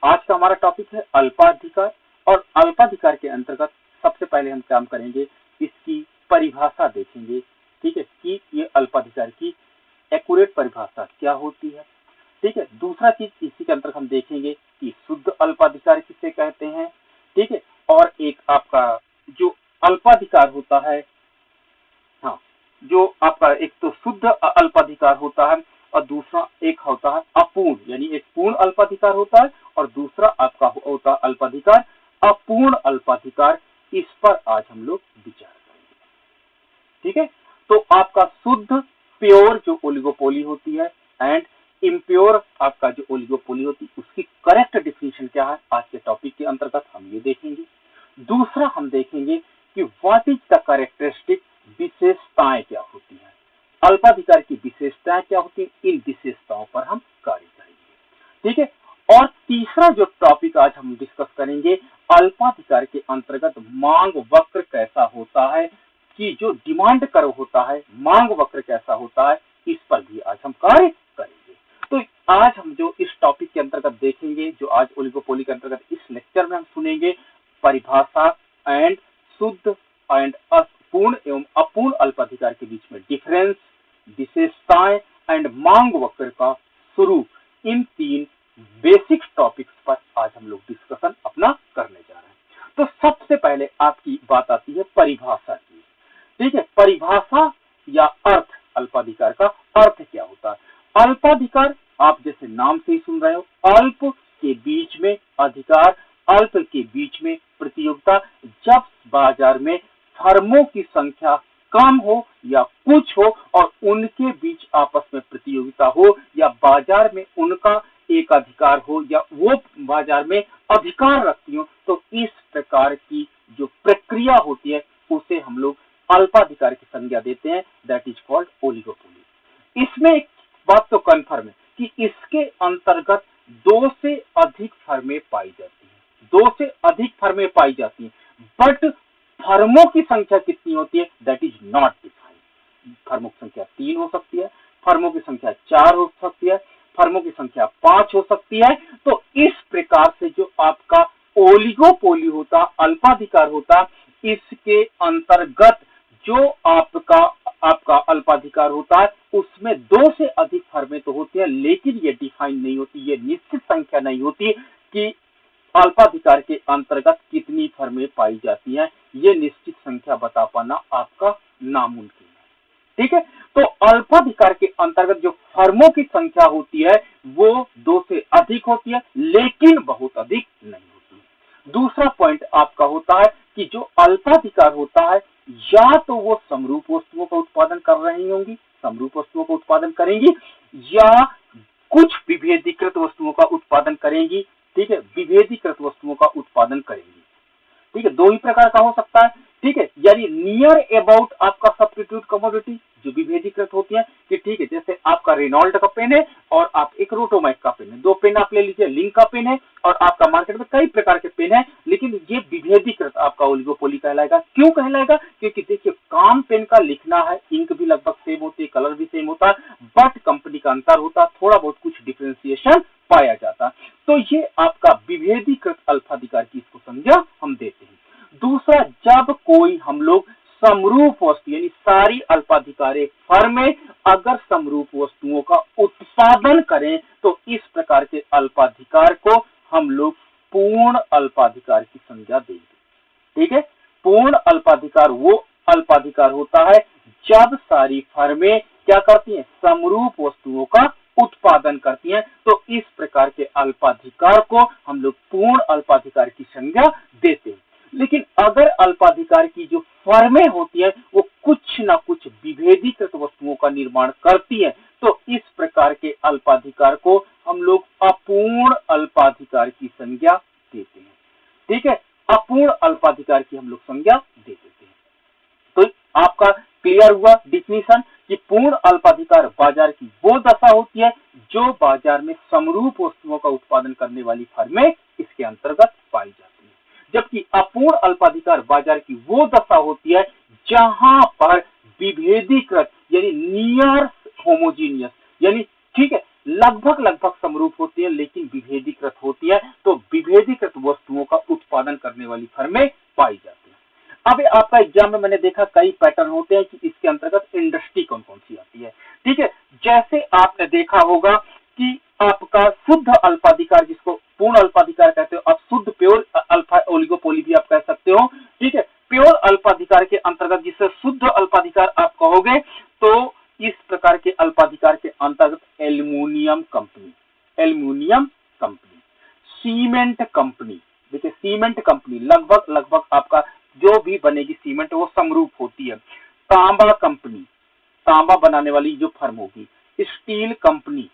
आज का हमारा टॉपिक है अल्पाधिकार। और अल्पाधिकार के अंतर्गत सबसे पहले हम काम करेंगे, इसकी परिभाषा देखेंगे। ठीक है, कि ये अल्पाधिकार की एक्यूरेट परिभाषा क्या होती है। ठीक है, दूसरा चीज इसी के अंतर्गत हम देखेंगे कि शुद्ध अल्पाधिकार किसे कहते हैं। ठीक है, और एक आपका जो अल्पाधिकार होता है, हाँ, जो आपका एक तो शुद्ध अल्पाधिकार होता है और दूसरा एक होता है अपूर्ण, यानी एक पूर्ण अल्पाधिकार होता है और दूसरा आपका होता है अल्पाधिकार अपूर्ण अल्पाधिकार। इस पर आज हम लोग विचार करेंगे। ठीक है, तो आपका शुद्ध प्योर जो ओलिगोपोली होती है एंड इम्प्योर आपका जो ओलिगोपोली होती है, उसकी करेक्ट डिफिनीशन क्या है, आज के टॉपिक के अंतर्गत हम ये देखेंगे। दूसरा हम देखेंगे कि व्हाट इज द कैरेक्टरिस्टिक, विशेषताएं क्या होती है, अल्पाधिकार की विशेषताएं क्या होती है, इन विशेषताओं पर हम कार्य करेंगे। ठीक है, और तीसरा जो टॉपिक आज हम डिस्कस करेंगे, अल्पाधिकार के अंतर्गत मांग वक्र कैसा होता है, कि जो डिमांड कर्व होता है, मांग वक्र कैसा होता है, इस पर भी आज हम कार्य करेंगे। तो आज हम जो इस टॉपिक के अंतर्गत देखेंगे, जो आज ओलिगोपोली के अंतर्गत इस लेक्चर में हम सुनेंगे, परिभाषा एंड शुद्ध एंड पूर्ण एवं अपूर्ण अल्पाधिकार के बीच में डिफरेंस, विशेषताएं एंड मांग वक्र का स्वरूप, इन तीन बेसिक टॉपिक्स पर आज हम लोग डिस्कशन अपना करने जा रहे हैं। तो सबसे पहले आपकी बात आती है परिभाषा की। ठीक है, परिभाषा या अर्थ, अल्पाधिकार का अर्थ क्या होता है। अल्पाधिकार आप जैसे नाम से ही सुन रहे हो, अल्प के बीच में अधिकार, अल्प के बीच में प्रतियोगिता। जब बाजार में फर्मों की संख्या कम हो या कुछ हो और उनके बीच आपस में प्रतियोगिता हो, या बाजार में उनका एक अधिकार हो या वो बाजार में अधिकार रखती हो, तो इस प्रकार की जो प्रक्रिया होती है उसे हम लोग अल्पाधिकार की संज्ञा देते हैं, दैट इज कॉल्ड ओलिगोपोली। इसमें एक बात तो कन्फर्म है कि इसके अंतर्गत दो से अधिक फर्में पाई जाती हैं, दो से अधिक फर्में पाई जाती हैं, बट फर्मों की संख्या कितनी होती है, दैट इज नॉट डिफाइंड। फर्मों की संख्या 3 हो सकती है, फर्मों की संख्या 4 हो सकती है, फर्मों की संख्या 5 हो सकती है। तो इस प्रकार से जो आपका ओलिगोपोली होता, अल्पाधिकार होता, इसके अंतर्गत जो आपका अल्पाधिकार होता है, उसमें दो से अधिक फर्में तो होती है, लेकिन ये डिफाइन नहीं होती, ये निश्चित संख्या नहीं होती कि अल्पाधिकार के अंतर्गत कितनी फर्में पाई जाती हैं। ये निश्चित संख्या बता पाना आपका नामुमकिन है। ठीक है, तो अल्पाधिकार के अंतर्गत जो फर्मों की संख्या होती है वो 2 से अधिक होती है, लेकिन बहुत अधिक नहीं होती। दूसरा पॉइंट आपका होता है कि जो अल्पाधिकार होता है, या तो वो समरूप वस्तुओं का उत्पादन कर रही होंगी, समरूप वस्तुओं का उत्पादन करेंगी, या कुछ विभेदीकृत वस्तुओं का उत्पादन करेंगी। ठीक है, विभेदीकृत वस्तुओं का उत्पादन करेंगी। ठीक है, दो ही प्रकार का हो सकता है। ठीक है, यानी नियर अबाउट आपका सब्स्टिट्यूट कमोडिटी जो विभेदीकृत होती है, कि ठीक है, जैसे आपका रेनॉल्ड का पेन है और आप एक रोटोमैक का पेन है, दो पेन आप ले लीजिए, लिंक का पेन है और आपका मार्केट में कई प्रकार के पेन है, लेकिन ये विभेदीकृत आपका ओलिगोपोली कहलाएगा। क्यों कहलाएगा, क्योंकि देखिए काम पेन का लिखना है, इंक भी लगभग सेम होती है, कलर भी सेम होता है, बट कंपनी का अंतर होता है, थोड़ा बहुत कुछ डिफ्रेंसिएशन पाया जाता है। तो ये आपका विभेदीकृत अल्पाधिकार की इसको संज्ञा हम देते हैं। दूसरा, जब कोई हम लोग समरूप वस्तु, यानी सारी अल्पाधिकारी फर्में अगर समरूप वस्तुओं का उत्पादन करें, तो इस प्रकार के अल्पाधिकार को हम लोग पूर्ण अल्पाधिकार की संज्ञा देंगे। ठीक है, पूर्ण अल्पाधिकार वो अल्पाधिकार होता है जब सारी फर्में क्या करती हैं, समरूप वस्तुओं का उत्पादन करती हैं, तो इस प्रकार के अल्पाधिकार को हम लोग पूर्ण अल्पाधिकार की संज्ञा देते हैं। लेकिन अगर अल्पाधिकार की जो फर्में होती है वो कुछ ना कुछ विभेदीकृत वस्तुओं का निर्माण करती है, तो इस प्रकार के अल्पाधिकार को हम लोग अपूर्ण अल्पाधिकार की संज्ञा देते हैं। ठीक है, अपूर्ण अल्पाधिकार की हम लोग संज्ञा दे देते हैं। तो आपका क्लियर हुआ डिफिनीशन कि पूर्ण अल्पाधिकार बाजार की वो दशा होती है जो बाजार में समरूप वस्तुओं का उत्पादन करने वाली फर्में इसके अंतर्गत पाई जाती है, जबकि अपूर्ण अल्पाधिकार बाजार की वो दशा होती है जहां पर विभेदीकृत यानी नियर होमोजीनियस, यानी ठीक है लगभग समरूप होती है लेकिन विभेदीकृत होती है, तो करने वाली फर्में पाई जाती हैं। अब आपका एग्जाम में मैंने देखा कई पैटर्न होते हैं कि इसके अंतर्गत इंडस्ट्री कौन कौन सी आती है। ठीक है, जैसे आपने देखा होगा कि आपका शुद्ध अल्पाधिकार, जिसको पूर्ण अल्पाधिकार कहते हो, आप शुद्ध प्योर अल्फा ओलिगोपोली भी आप कह सकते हो। ठीक है, प्योर अल्पाधिकार के अंतर्गत जिसे शुद्ध अल्पाधिकार आप कहोगे, तो इस प्रकार के अल्पाधिकार के अंतर्गत एल्युमिनियम कंपनी, सीमेंट कंपनी, देखिए सीमेंट कंपनी लगभग आपका जो भी बनेगी सीमेंट वो समरूप होती है। तांबा कंपनी, तांबा बनाने वाली जो फर्म होगी। स्टील कंपनी,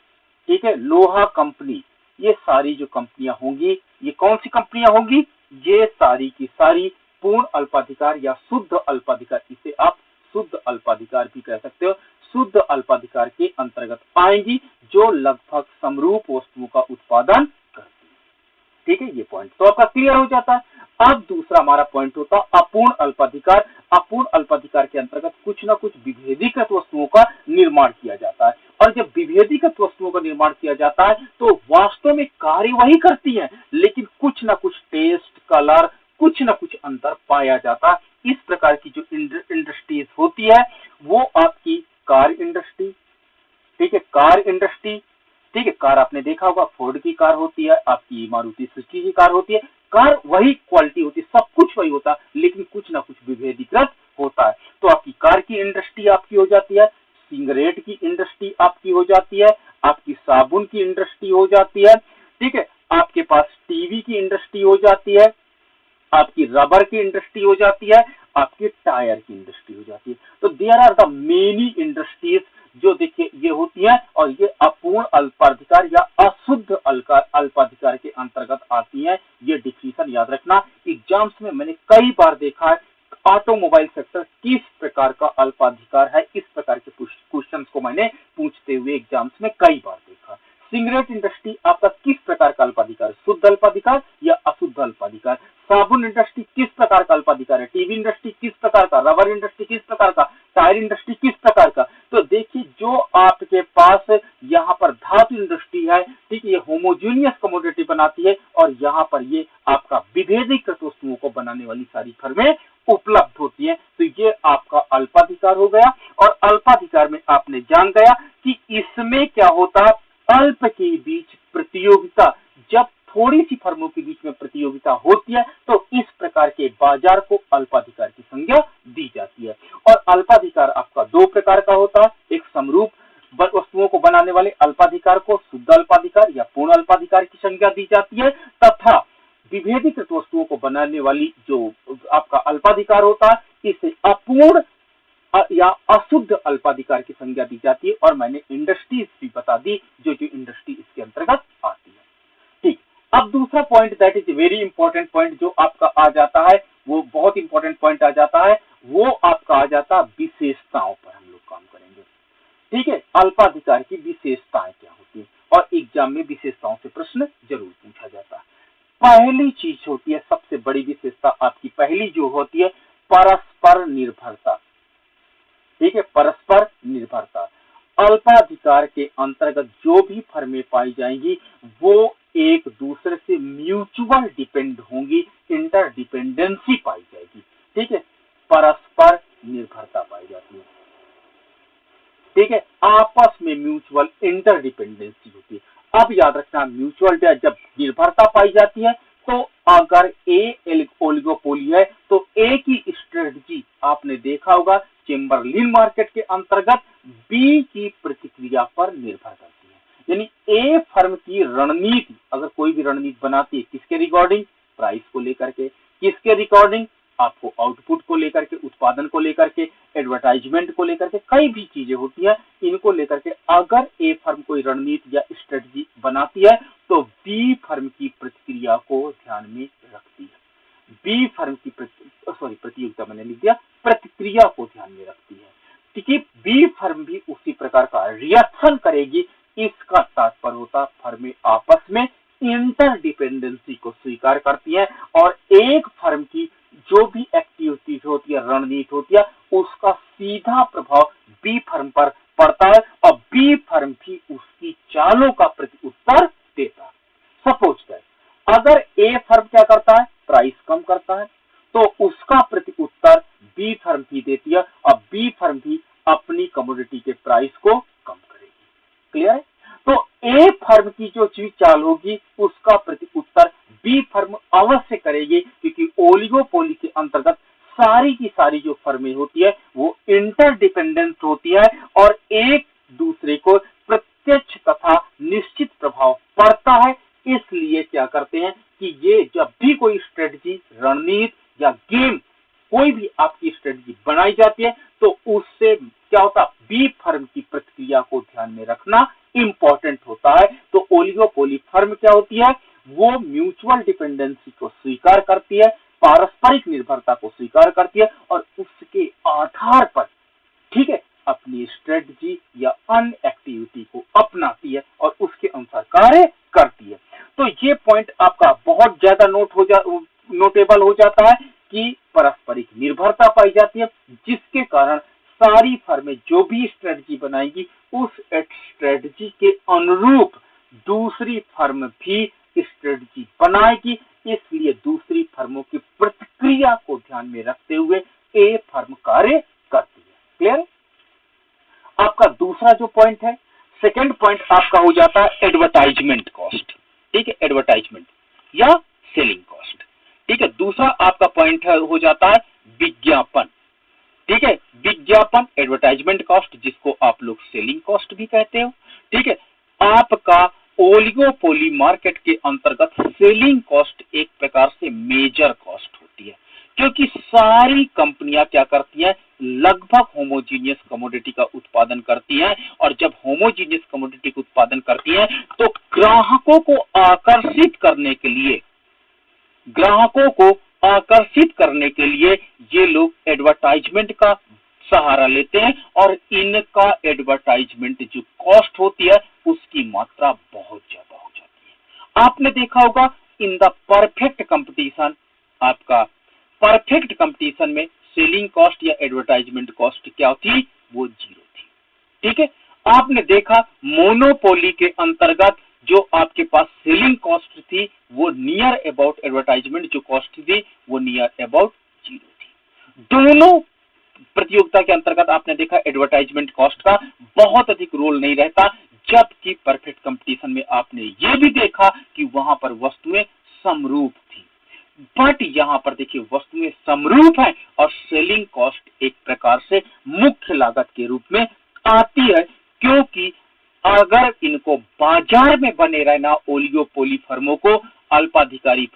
ठीक है, लोहा कंपनी, ये सारी जो कंपनियां होंगी, ये कौन सी कंपनियां होंगी? ये सारी की सारी पूर्ण अल्पाधिकार या शुद्ध अल्पाधिकार, इसे आप शुद्ध अल्पाधिकार भी कह सकते हो, शुद्ध अल्पाधिकार के अंतर्गत आएंगी, जो लगभग समरूप वस्तुओं का उत्पादन करती है। ठीक है, ये पॉइंट तो आपका क्लियर हो जाता है। अब दूसरा हमारा पॉइंट होता है अपूर्ण अल्पाधिकार। अपूर्ण अल्पाधिकार के अंतर्गत कुछ ना कुछ विभेदीकृत वस्तुओं का निर्माण किया जाता है, और जब विभेदीकृत वस्तुओं का निर्माण किया जाता है तो वास्तव में कार्य वही करती है, लेकिन कुछ ना कुछ टेस्ट, कलर, कुछ ना कुछ अंतर पाया जाता है। इस प्रकार की जो इंडस्ट्रीज होती है वो आपकी कार इंडस्ट्री, ठीक है, कार इंडस्ट्री, ठीक है, कार आपने देखा होगा फोर्ड की कार होती है, आपकी मारुति सुजुकी की कार होती है। कार वही क्वालिटी होती है, सब कुछ वही होता है, लेकिन कुछ ना कुछ विभेदीकृत होता है। तो आपकी कार की इंडस्ट्री आपकी हो जाती है, सिगरेट की इंडस्ट्री आपकी हो जाती है, आपकी साबुन की इंडस्ट्री हो जाती है, ठीक है, आपके पास टीवी की इंडस्ट्री हो जाती है, आपकी रबर की इंडस्ट्री हो जाती है, आपकी टायर की इंडस्ट्री हो जाती है। तो there are the many industries जो देखिए ये होती है, और ये अपूर्ण अल्पाधिकार या अशुद्ध अल्पाधिकार के अंतर्गत आती है। ये डिफिनीशन याद रखना, एग्जाम्स में मैंने कई बार देखा है ऑटोमोबाइल सेक्टर किस प्रकार का अल्पाधिकार है, इस प्रकार के क्वेश्चंस को मैंने पूछते हुए एग्जाम्स में कई बार देखा। सिगरेट इंडस्ट्री आपका किस प्रकार का अल्पाधिकार, शुद्ध अल्पाधिकार या अशुद्ध अल्पाधिकार? साबुन इंडस्ट्री किस प्रकार का अल्पाधिकार है? टीवी इंडस्ट्री किस प्रकार का? रबर इंडस्ट्री किस प्रकार का? टायर इंडस्ट्री किस प्रकार का? तो देखिए जो आपके पास यहाँ पर धातु इंडस्ट्री है, ठीक है, ये होमोजेनियस कमोडिटी बनाती है, और यहाँ पर ये आपका विभेदीकृत वस्तुओं को बनाने वाली सारी फर्में उपलब्ध होती है। तो ये आपका अल्पाधिकार हो गया, और अल्पाधिकार में आपने जान गया कि इसमें क्या होता है, अल्प के बीच प्रतियोगिता, जब थोड़ी सी फर्मों के बीच में प्रतियोगिता होती है तो इस प्रकार के बाजार को अल्पाधिकार की संज्ञा दी जाती है। और अल्पाधिकार आपका दो प्रकार का होता है, एक समरूप वस्तुओं को बनाने वाले अल्पाधिकार को शुद्ध अल्पाधिकार या पूर्ण अल्पाधिकार की संज्ञा दी जाती है, तथा विभेदीकृत वस्तुओं को बनाने वाली जो आपका अल्पाधिकार होता है इसे अपूर्ण या अशुद्ध अल्पाधिकार की संज्ञा दी जाती है। और मैंने इंडस्ट्रीज भी बता दी जो इंडस्ट्री इसके अंतर्गत आती है। ठीक, अब दूसरा point that is very important point जो आपका आ जाता है, वो बहुत इंपॉर्टेंट पॉइंट आ जाता है, वो आपका आ जाता है विशेषताओं पर हम लोग काम करेंगे। ठीक है, अल्पाधिकार की विशेषताएं क्या होती है, और एग्जाम में विशेषताओं से प्रश्न जरूर पूछा जाता है। पहली चीज होती है, सबसे बड़ी विशेषता आपकी पहली जो होती है, परस्पर निर्भरता। ठीक है, परस्पर निर्भरता। अल्पाधिकार के अंतर्गत जो भी फर्में पाई जाएंगी वो एक दूसरे से म्यूचुअल डिपेंड होंगी, इंटरडिपेंडेंसी पाई जाएगी। ठीक है, परस्पर निर्भरता पाई जाती है। ठीक है, आपस में म्यूचुअल इंटरडिपेंडेंसी होती है। अब याद रखना, म्यूचुअल जब निर्भरता पाई जाती है तो अगर ए ओलिगोपोली है तो ए की स्ट्रेटजी आपने देखा होगा चेम्बरलिन मार्केट के अंतर्गत बी की प्रतिक्रिया पर निर्भर करती है। यानी ए फर्म की रणनीति, अगर कोई भी रणनीति बनाती है किसके रिगार्डिंग, प्राइस को लेकर के, किसके रिगार्डिंग, आपको आउटपुट को लेकर के, उत्पादन को लेकर के, एडवर्टाइजमेंट को लेकर के, कई भी चीजें होती है इनको लेकर के अगर ए फर्म कोई रणनीति या स्ट्रेटजी बनाती है तो बी फर्म की प्रतिक्रिया को ध्यान में रखती है। बी फर्म की प्रतियोगिता मैंने लिख दिया, प्रतिक्रिया को ध्यान में रखती है। ठीक है, बी फर्म भी उसी प्रकार का रिएक्शन करेगी। इसका तात्पर्य होता फर्में आपस में इंटरडिपेंडेंसी को स्वीकार करती है, और एक फर्म की जो भी एक्टिविटीज होती है, रणनीति होती है, उसका सीधा प्रभाव बी फर्म पर पड़ता है, और बी फर्म भी उसकी चालों का प्रति उत्तर देता है। सपोज करें अगर ए फर्म क्या करता है, प्राइस कम करता है तो उसका प्रति उत्तर बी फर्म भी देती है और बी फर्म भी अपनी कमोडिटी के प्राइस को कम करेगी। क्लियर है? तो ए फर्म की जो चीज चाल होगी उसका प्रति उत्तर बी फर्म अवश्य करेगी, क्योंकि ओलिगोपोली के अंतर्गत सारी की सारी जो फर्में होती है वो इंटरडिपेंडेंट होती है और एक दूसरे को प्रत्यक्ष तथा निश्चित प्रभाव पड़ता है। इसलिए क्या करते हैं कि ये जब भी कोई स्ट्रेटजी, रणनीति या गेम, कोई भी आपकी स्ट्रेटजी बनाई जाती है तो उससे क्या होता है, बी फर्म की प्रतिक्रिया को ध्यान में रखना इंपॉर्टेंट होता है। तो ओलिगोपोली फर्म क्या होती है, वो म्यूचुअल डिपेंडेंसी को स्वीकार करती है, पारस्परिक निर्भरता को स्वीकार करती है और उसके आधार पर, ठीक है, अपनी स्ट्रेटजी या अन्य एक्टिविटी को अपनाती है और उसके अनुसार कार्य करती है। तो ये पॉइंट आपका बहुत ज्यादा नोटेबल हो जाता है कि पारस्परिक निर्भरता पाई जाती है, जिसके कारण सारी फर्में जो भी स्ट्रेटजी बनाएंगी उस स्ट्रेटजी के अनुरूप दूसरी फर्म भी स्ट्रेटजी बनाएगी। इसलिए दूसरी फर्मों की प्रतिक्रिया को ध्यान में रखते हुए ए फर्म कार्य करती है। क्लियर? आपका दूसरा जो पॉइंट है, सेकंड पॉइंट आपका हो जाता है एडवर्टाइजमेंट कॉस्ट। ठीक है, एडवर्टाइजमेंट या सेलिंग कॉस्ट। ठीक है, दूसरा आपका पॉइंट हो जाता है विज्ञापन। ठीक है, विज्ञापन, एडवर्टाइजमेंट कॉस्ट, जिसको आप लोग सेलिंग कॉस्ट भी कहते हो। ठीक है, आपका ओलिगोपोली मार्केट के अंतर्गत सेलिंग कॉस्ट एक प्रकार से मेजर कॉस्ट होती है, क्योंकि सारी कंपनियां क्या करती हैं, लगभग होमोजीनियस कमोडिटी का उत्पादन करती हैं और जब होमोजीनियस कमोडिटी का उत्पादन करती हैं तो ग्राहकों को आकर्षित करने के लिए ये लोग एडवर्टाइजमेंट का सहारा लेते हैं और इनका एडवर्टाइजमेंट जो कॉस्ट होती है उसकी मात्रा बहुत ज्यादा हो जाती है। आपने देखा होगा इन द परफेक्ट कंपटीशन, आपका परफेक्ट कंपटीशन में सेलिंग कॉस्ट या एडवर्टाइजमेंट कॉस्ट क्या थी, वो 0 थी। ठीक है, आपने देखा मोनोपोली के अंतर्गत जो आपके पास सेलिंग कॉस्ट थी वो नियर अबाउट एडवर्टाइजमेंट जो कॉस्ट थी वो नियर अबाउट 0 थी। दोनों प्रतियोगिता के अंतर्गत आपने देखा एडवर्टाइजमेंट कॉस्ट का बहुत अधिक रोल नहीं रहता, जबकि परफेक्ट कंपटीशन में आपने ये भी देखा कि वहां पर वस्तुएं समरूप थी। बट यहां पर देखिए वस्तुएं समरूप है और सेलिंग कॉस्ट एक प्रकार से मुख्य लागत के रूप में आती है, क्योंकि अगर इनको बाजार में बने रहना, ओलिगोपोली फर्मों को, अल्पाधिकारी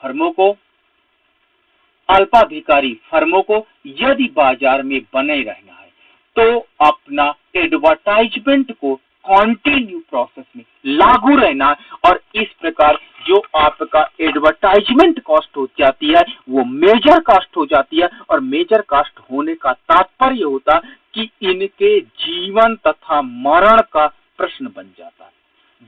फर्मों को यदि बाजार में बने रहना है तो अपना एडवर्टाइजमेंट को कॉन्टिन्यू प्रोसेस में लागू रहना और इस प्रकार जो आपका एडवर्टाइजमेंट कॉस्ट हो जाती है वो मेजर कॉस्ट हो जाती है। और मेजर कॉस्ट होने का तात्पर्य होता कि इनके जीवन तथा मरण का प्रश्न बन जाता है।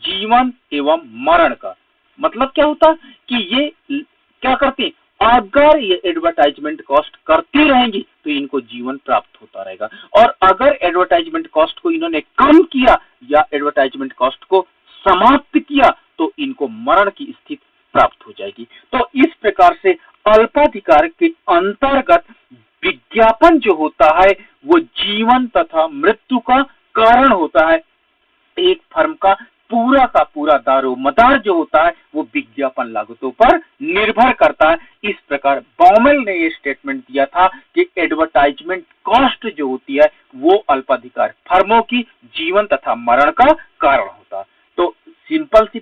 जीवन एवं मरण का मतलब क्या होता कि ये क्या करते हैं, अगर ये एडवर्टाइजमेंट कॉस्ट करती रहेंगी तो इनको जीवन प्राप्त होता रहेगा और अगर एडवर्टाइजमेंट कॉस्ट को इन्होंने कम किया या एडवर्टाइजमेंट कॉस्ट को समाप्त किया तो इनको मरण की स्थिति प्राप्त हो जाएगी। तो इस प्रकार से अल्पाधिकार के अंतर्गत विज्ञापन जो होता है वो जीवन तथा मृत्यु का कारण होता है। एक फर्म का पूरा दारोमदार जो होता है वो विज्ञापन लागतों पर निर्भर करता है। इस प्रकार बॉमेल ने ये स्टेटमेंट दिया था कि एडवर्टाइजमेंट कॉस्ट जो होती है वो अल्पाधिकार फर्मों की जीवन तथा मरण का कारण होता है। तो सिंपल सी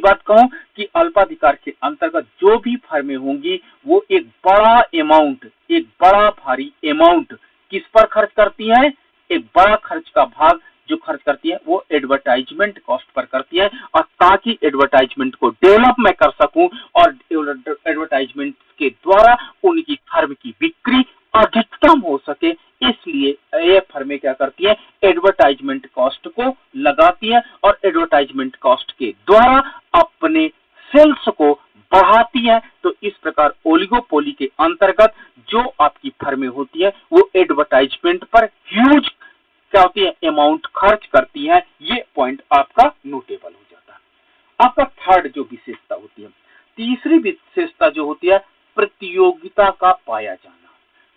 बात कहूं कि अल्पाधिकार के अंतर्गत जो भी फर्में होंगी वो एक बड़ा भारी अमाउंट किस पर खर्च करती हैं, एक बड़ा खर्च का भाग जो खर्च करती है वो एडवर्टाइजमेंट कॉस्ट पर करती है और ताकि एडवर्टाइजमेंट को डेवलप मैं कर सकूं और एडवर्टाइजमेंट के द्वारा उनकी फर्म की बिक्री अधिकतम हो सके, इसलिए ये फर्में क्या करती है, एडवर्टाइजमेंट कॉस्ट को लगाती है और एडवर्टाइजमेंट कॉस्ट के द्वारा अपने सेल्स को बढ़ाती है। तो इस प्रकार ओलिगोपोली के अंतर्गत जो आपकी फर्में होती है वो एडवर्टाइजमेंट पर ह्यूज क्या होती है, अमाउंट खर्च करती है। ये पॉइंट आपका नोटेबल हो जाता है। आपका थर्ड जो विशेषता होती है, तीसरी विशेषता जो होती है प्रतियोगिता का पाया जाना।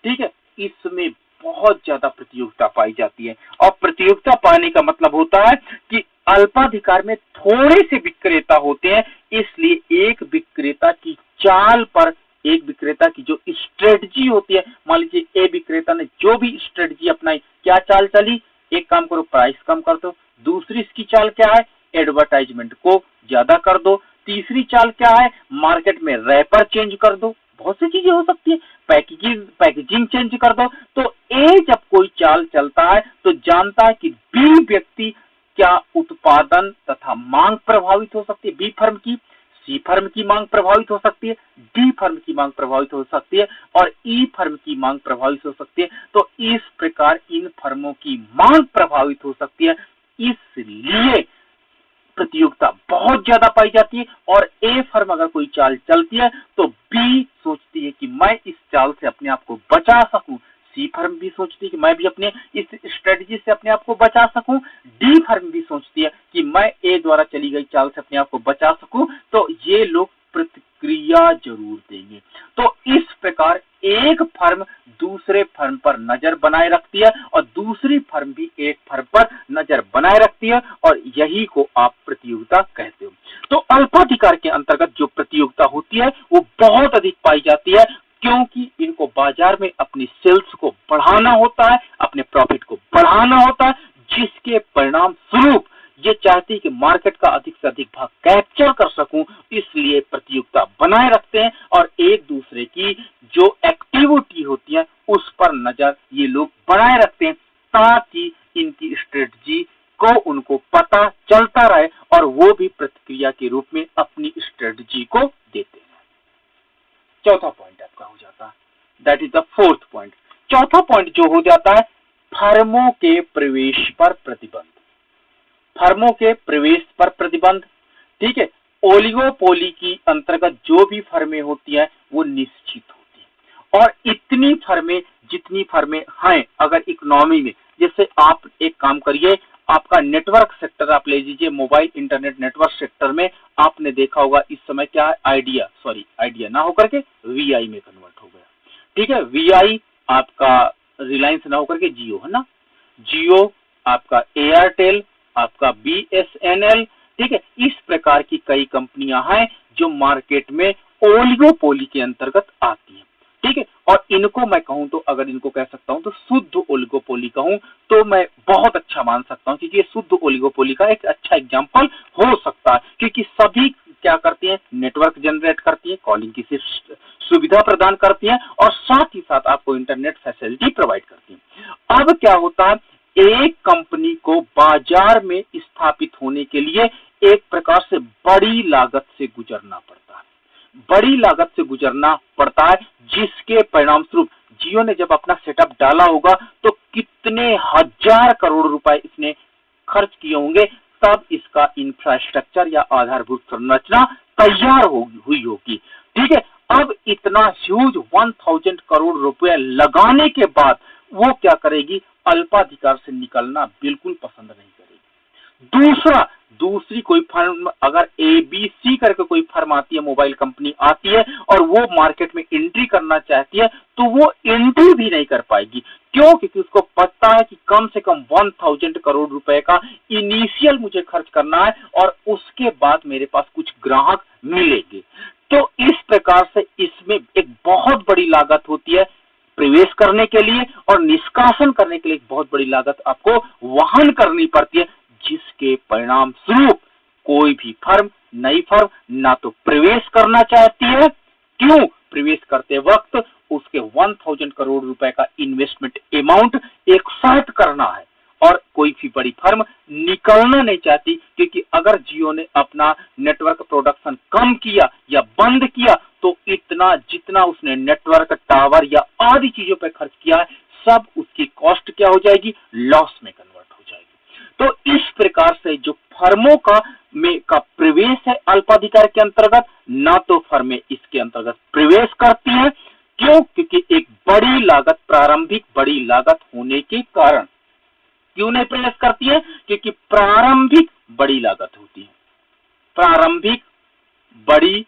ठीक है, इसमें बहुत ज्यादा प्रतियोगिता पाई जाती है और प्रतियोगिता पाने का मतलब होता है कि अल्पाधिकार में थोड़े से विक्रेता होते हैं, इसलिए एक विक्रेता की चाल पर, एक विक्रेता की जो स्ट्रेटजी होती है, मान लीजिए ए विक्रेता ने जो भी स्ट्रेटजी अपनाई, क्या चाल चली, एक काम करो प्राइस कम कर दो, दूसरी इसकी चाल क्या है, एडवर्टाइजमेंट को ज्यादा कर दो, तीसरी चाल क्या है, मार्केट में रैपर चेंज कर दो, बहुत सी चीजें हो सकती है, पैकेजिंग चेंज कर दो। तो ए जब कोई चाल चलता है तो जानता है कि बी व्यक्ति क्या उत्पादन तथा मांग प्रभावित हो सकती है, बी फर्म की, सी फर्म की मांग प्रभावित हो सकती है, डी फर्म की मांग प्रभावित हो सकती है और ई फर्म की मांग प्रभावित हो सकती है। तो इस प्रकार इन फर्मों की मांग प्रभावित हो सकती है, इसलिए प्रतियोगिता बहुत ज्यादा पाई जाती है। और ए फर्म अगर कोई चाल चलती है तो बी सोचती है कि मैं इस चाल से अपने आप को बचा सकूं, सी फर्म भी सोचती है कि मैं भी अपने इस स्ट्रेटजी से अपने आप को बचा सकूं, डी फर्म भी सोचती है कि मैं ए द्वारा चली गई चाल से अपने आप को बचा सकूं। तो ये लोग प्रतिक्रिया जरूर देंगे। तो इस प्रकार एक फर्म दूसरे फर्म पर नजर बनाए रखती है और दूसरी फर्म भी एक फर्म पर नजर बनाए रखती है और यही को आप प्रतियोगिता कहते हो। तो अल्पाधिकार के अंतर्गत जो प्रतियोगिता होती है वो बहुत अधिक पाई जाती है, क्योंकि इनको बाजार में अपनी सेल्स को बढ़ाना होता है, अपने प्रॉफिट को बढ़ाना होता है, जिसके परिणाम स्वरूप ये चाहती है कि मार्केट का अधिक से अधिक भाग कैप्चर कर सकूं, इसलिए प्रतियोगिता बनाए रखते हैं और एक दूसरे की जो एक्टिविटी होती है उस पर नजर ये लोग बनाए रखते हैं, ताकि इनकी स्ट्रेटजी को उनको पता चलता रहे और वो भी प्रतिक्रिया के रूप में अपनी स्ट्रेटजी को देते हैं। चौथा पॉइंट आपका हो जाता है, that is the fourth point. चौथा पॉइंट जो हो जाता है फर्मों के प्रवेश पर प्रतिबंध। फर्मों के प्रवेश पर प्रतिबंध, ठीक है, ओलिगोपोली की अंतर्गत जो भी फर्में होती हैं वो निश्चित होती हैं और इतनी फर्में जितनी फर्में हैं अगर इकोनॉमी में, जैसे आप एक काम करिए, आपका नेटवर्क सेक्टर आप ले लीजिए, मोबाइल इंटरनेट नेटवर्क सेक्टर में आपने देखा होगा इस समय क्या है, आइडिया ना होकर के वीआई में कन्वर्ट हो गया। ठीक है, वीआई आपका रिलायंस ना होकर के जियो है ना, जियो आपका एयरटेल, आपका बीएसएनएल, ठीक है, इस प्रकार की कई कंपनियां हैं जो मार्केट में ओलिगोपोली के अंतर्गत आती हैं। ठीक है, और इनको मैं कहूं तो, अगर इनको कह सकता हूं तो शुद्ध ओलिगोपोली कहूं तो मैं बहुत अच्छा मान सकता हूं, क्योंकि ये शुद्ध ओलिगोपोली का एक अच्छा एग्जांपल हो सकता है, क्योंकि सभी क्या करती हैं, नेटवर्क जनरेट करती है, कॉलिंग की सुविधा प्रदान करती है और साथ ही साथ आपको इंटरनेट फैसिलिटी प्रोवाइड करती है। अब क्या होता है, एक कंपनी को बाजार में स्थापित होने के लिए एक प्रकार से बड़ी लागत से गुजरना पड़ता है, बड़ी लागत से गुजरना पड़ता है, जिसके परिणाम स्वरूप जियो ने जब अपना सेटअप डाला होगा तो कितने हजार करोड़ रुपए इसने खर्च किए होंगे, तब इसका इंफ्रास्ट्रक्चर या आधारभूत संरचना तैयार हुई होगी। ठीक है, अब इतना ह्यूज 1000 करोड़ रुपए लगाने के बाद वो क्या करेगी, अल्पाधिकार से निकलना बिल्कुल पसंद नहीं करेगी। दूसरी कोई फर्म, अगर एबीसी करके कोई फर्म आती है, मोबाइल कंपनी आती है और वो मार्केट में एंट्री करना चाहती है तो वो एंट्री भी नहीं कर पाएगी। क्यों? क्योंकि उसको पता है कि कम से कम 1000 करोड़ रुपए का इनिशियल मुझे खर्च करना है और उसके बाद मेरे पास कुछ ग्राहक मिलेंगे। तो इस प्रकार से इसमें एक बहुत बड़ी लागत होती है प्रवेश करने के लिए और निष्कासन करने के लिए एक बहुत बड़ी लागत आपको वहन करनी पड़ती है, जिसके परिणाम स्वरूप कोई भी फर्म, नई फर्म ना तो प्रवेश करना चाहती है। क्यों? प्रवेश करते वक्त उसके 1000 करोड़ रुपए का इन्वेस्टमेंट अमाउंट एक साथ करना है और कोई भी बड़ी फर्म निकलना नहीं चाहती, क्योंकि अगर जियो ने अपना नेटवर्क प्रोडक्शन कम किया या बंद किया तो इतना जितना उसने नेटवर्क टावर या आदि चीजों पर खर्च किया है सब उसकी कॉस्ट क्या हो जाएगी, लॉस में कन्वर्ट हो जाएगी। तो इस प्रकार से जो फर्मों का प्रवेश है अल्पाधिकार के अंतर्गत, ना तो फर्में इसके अंतर्गत प्रवेश करती हैं। क्यों? क्योंकि एक बड़ी लागत, प्रारंभिक बड़ी लागत होने के कारण। क्यों नहीं प्रवेश करती है? क्योंकि प्रारंभिक बड़ी लागत होती है, प्रारंभिक बड़ी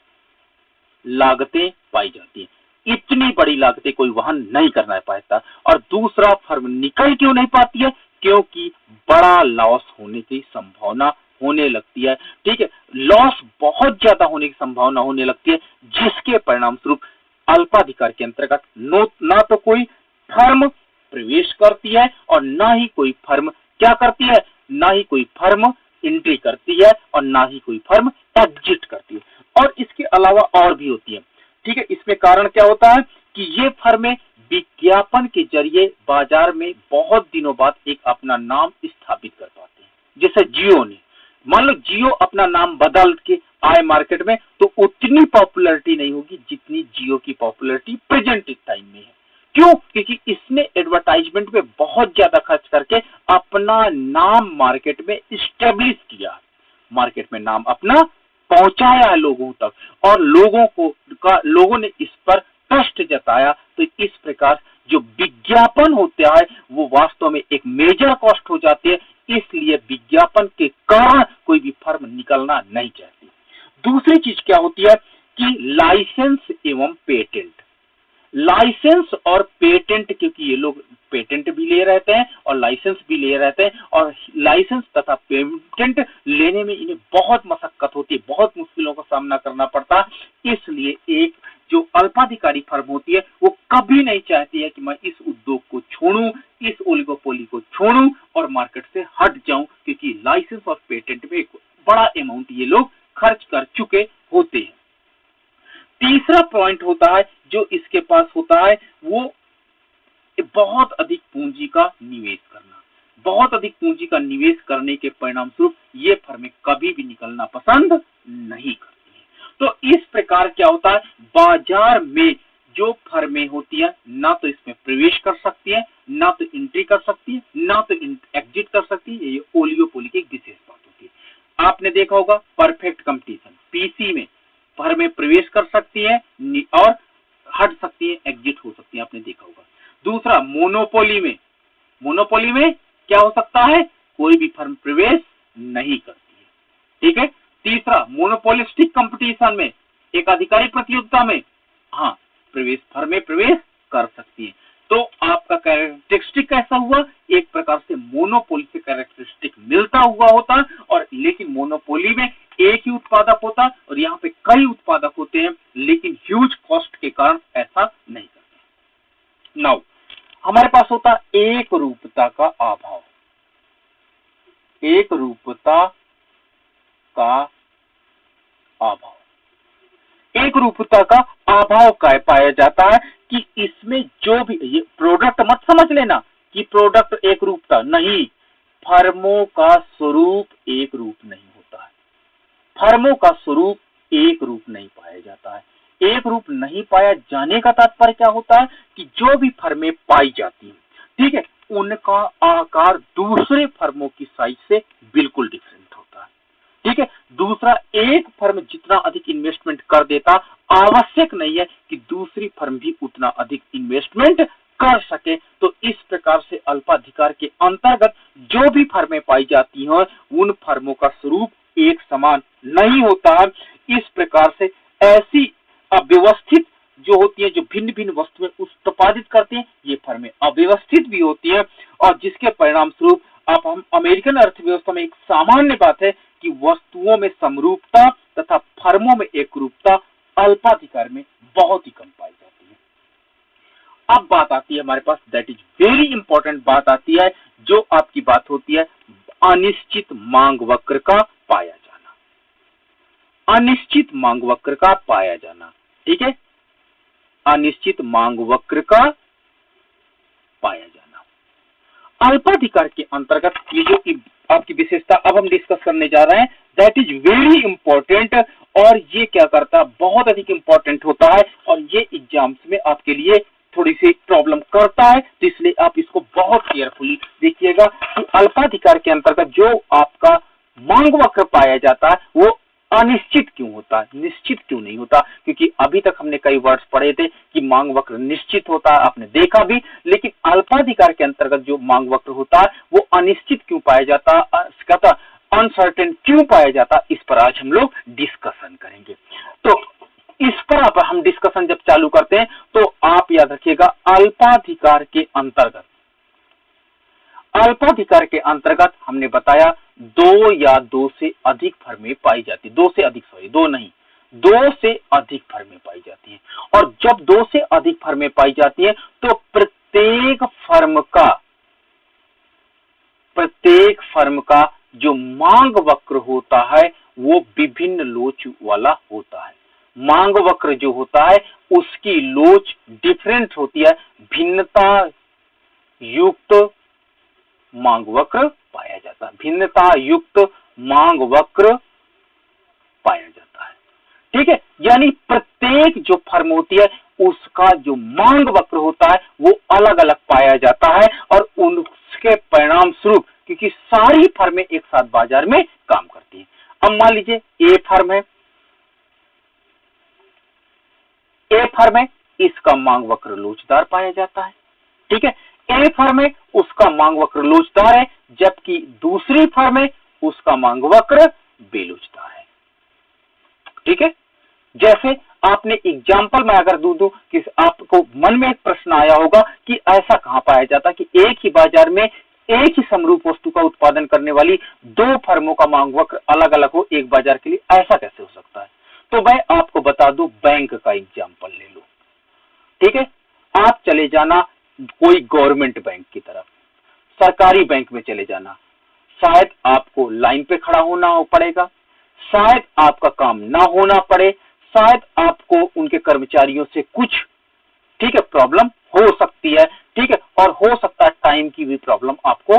लागतें पाई जाती हैं। इतनी बड़ी लागतें कोई वहन नहीं करना पाता। और दूसरा, फर्म निकल क्यों नहीं पाती है? क्योंकि बड़ा लॉस होने की संभावना होने लगती है। ठीक है, लॉस बहुत ज्यादा होने की संभावना होने लगती है, जिसके परिणाम स्वरूप अल्पाधिकार के अंतर्गत ना तो कोई फर्म प्रवेश करती है और ना ही कोई फर्म क्या करती है, ना ही कोई फर्म एंट्री करती है और ना ही कोई फर्म एग्जिट करती है। और इसके अलावा और भी होती है। ठीक है, इसमें कारण क्या होता है कि ये फर्में विज्ञापन के जरिए बाजार में बहुत दिनों बाद एक अपना नाम स्थापित कर पाते हैं। जैसे जियो ने, मान लो जियो अपना नाम बदल के आए मार्केट में, तो उतनी पॉपुलैरिटी नहीं होगी जितनी जियो की पॉपुलैरिटी प्रेजेंट टाइम में है। क्यों? क्योंकि इसने एडवर्टाइजमेंट पे बहुत ज्यादा खर्च करके अपना नाम मार्केट में स्टेब्लिश किया, मार्केट में नाम अपना पहुंचाया है लोगों तक, और लोगों ने इस पर ट्रस्ट जताया। तो इस प्रकार जो विज्ञापन होता है वो वास्तव में एक मेजर कॉस्ट हो जाती है। इसलिए विज्ञापन के कारण कोई भी फर्म निकलना नहीं चाहती। दूसरी चीज क्या होती है कि लाइसेंस एवं पेटेंट। लाइसेंस और पेटेंट, क्योंकि ये लोग पेटेंट भी ले रहते हैं और लाइसेंस भी ले रहते हैं, और लाइसेंस तथा पेटेंट लेने में इन्हें बहुत मशक्कत होती है, बहुत मुश्किलों का सामना करना पड़ता है। इसलिए एक जो अल्पाधिकारी फर्म होती है वो कभी नहीं चाहती है कि मैं इस उद्योग को छोड़ूं, इस ओलिगोपोली को छोड़ूं और मार्केट से हट जाऊं, क्योंकि लाइसेंस और पेटेंट में एक बड़ा अमाउंट ये लोग खर्च कर चुके होते हैं। तीसरा पॉइंट होता है जो इसके पास होता है वो बहुत अधिक पूंजी का निवेश करना। बहुत अधिक पूंजी का निवेश करने के परिणाम स्वरूप ये फर्में कभी भी निकलना पसंद नहीं करती हैं। तो इस प्रकार क्या होता है, बाजार में जो फर्में होती है ना तो इसमें प्रवेश कर सकती है, ना तो एंट्री कर सकती है, ना तो एग्जिट कर सकती है। ये ओलिगोपोली की एक विशेष बात होती है। आपने देखा होगा परफेक्ट कंपटीशन, पीसी में फर्में प्रवेश कर सकती है और हट सकती है, एग्जिट हो सकती है, आपने देखा होगा। दूसरा, मोनोपोली में क्या हो सकता है, कोई भी फर्म प्रवेश नहीं करती है। ठीक है। तीसरा, मोनोपोलिस्टिक कंपटीशन में, एक आधिकारिक प्रतियोगिता में हाँ फर्में प्रवेश कर सकती है। तो आपका कैरेक्टरिस्टिक कैसा हुआ, एक प्रकार से मोनोपोली से कैरेक्टरिस्टिक मिलता हुआ होता है, और लेकिन मोनोपोली में एक ही उत्पादक होता है और यहाँ पे कई उत्पादक होते हैं, लेकिन ह्यूज कॉस्ट के कारण ऐसा नहीं करते। नाउ हमारे पास होता है एक रूपता का अभाव। एक रूपता का अभाव, एक रूपता का अभाव का पाया जाता है कि इसमें जो भी, ये प्रोडक्ट मत समझ लेना कि प्रोडक्ट एक रूपता नहीं, फर्मों का स्वरूप एक रूप नहीं होता है। फर्मों का स्वरूप एक रूप नहीं पाया जाता है। एक रूप नहीं पाया जाने का तात्पर्य क्या होता है कि जो भी फर्में पाई जाती हैं, ठीक है, उनका आकार दूसरे फर्मों की साइज से बिल्कुल डिफरेंट होता है। ठीक है। दूसरा, एक फर्म जितना अधिक इन्वेस्टमेंट कर देता, आवश्यक नहीं है कि दूसरी फर्म भी उतना अधिक इन्वेस्टमेंट कर सके। तो इस प्रकार से अल्पाधिकार के अंतर्गत जो भी फर्में पाई जाती हैं उन फर्मों का स्वरूप एक समान नहीं होता है। इस प्रकार से ऐसी अव्यवस्थित जो होती है, जो भिन्न भिन्न वस्तुएं उत्पादित करती हैं, ये फर्में अव्यवस्थित भी होती हैं, और जिसके परिणाम स्वरूप अब हम अमेरिकन अर्थव्यवस्था में एक सामान्य बात है कि वस्तुओं में समरूपता तथा फर्मों में एकरूपता अल्पाधिकार में बहुत ही कम पाई जाती है। अब बात आती है हमारे पास, दैट इज वेरी इंपॉर्टेंट बात आती है, जो आपकी बात होती है अनिश्चित मांग वक्र का पाया जाना। अनिश्चित मांग वक्र का पाया जाना, ठीक है, अनिश्चित मांग वक्र का पाया जाना। अल्पाधिकार के अंतर्गत ये जो आपकी विशेषता अब हम डिस्कस करने जा रहे हैं, दैट इज वेरी इंपॉर्टेंट, और ये क्या करता है, बहुत अधिक इंपॉर्टेंट होता है, और ये एग्जाम्स में आपके लिए थोड़ी सी प्रॉब्लम करता है। तो इसलिए आप इसको बहुत केयरफुली देखिएगा कि अल्पाधिकार के अंतर्गत जो आपका मांग वक्र पाया जाता है वो अनिश्चित क्यों होता है, निश्चित क्यों नहीं होता। क्योंकि अभी तक हमने कई वर्ड्स पढ़े थे कि मांग वक्र निश्चित होता है, आपने देखा भी, लेकिन अल्पाधिकार के अंतर्गत जो मांग वक्र होता है वो अनिश्चित क्यों पाया जाता, अनसर्टेन क्यों पाया जाता, इस पर आज हम लोग डिस्कशन करेंगे। तो इस पर यहाँ पर हम डिस्कशन जब चालू करते हैं तो आप याद रखिएगा, अल्पाधिकार के अंतर्गत, अल्पाधिकार के अंतर्गत हमने बताया 2 या 2 से अधिक फर्में पाई जाती, 2 से अधिक, सॉरी 2 नहीं, 2 से अधिक फर्में पाई जाती हैं। और जब 2 से अधिक फर्में पाई जाती हैं तो प्रत्येक फर्म का जो मांग वक्र होता है वो विभिन्न लोच वाला होता है। मांग वक्र जो होता है उसकी लोच डिफरेंट होती है, भिन्नता युक्त मांग वक्र पाया जाता है, भिन्नता युक्त मांग वक्र पाया जाता है। ठीक है, यानी प्रत्येक जो फर्म होती है उसका जो मांग वक्र होता है वो अलग अलग पाया जाता है, और उनके परिणाम स्वरूप, क्योंकि सारी फर्में एक साथ बाजार में काम करती हैं। अब मान लीजिए ए फर्म है, इसका मांग वक्र लोचदार पाया जाता है। ठीक है, ए फर्म है, उसका मांग वक्र लोचदार है, जबकि दूसरी फर्म है उसका मांग वक्र बेलोचदार है। ठीक है, जैसे आपने एग्जाम्पल में अगर दूं कि आपको मन में एक प्रश्न आया होगा कि ऐसा कहां पाया जाता है कि एक ही बाजार में एक ही समरूप वस्तु का उत्पादन करने वाली 2 फर्मों का मांग वक्र अलग अलग हो एक बाजार के लिए, ऐसा कैसे हो सकता है? तो मैं आपको बता दूं, बैंक का एग्जाम्पल ले लो। ठीक है, आप चले जाना कोई गवर्नमेंट बैंक की तरफ, सरकारी बैंक में चले जाना, शायद आपको लाइन पे खड़ा होना पड़ेगा, शायद आपका काम ना होना पड़े, शायद आपको उनके कर्मचारियों से कुछ, ठीक है, प्रॉब्लम हो सकती है। ठीक है, और हो सकता है टाइम की भी प्रॉब्लम आपको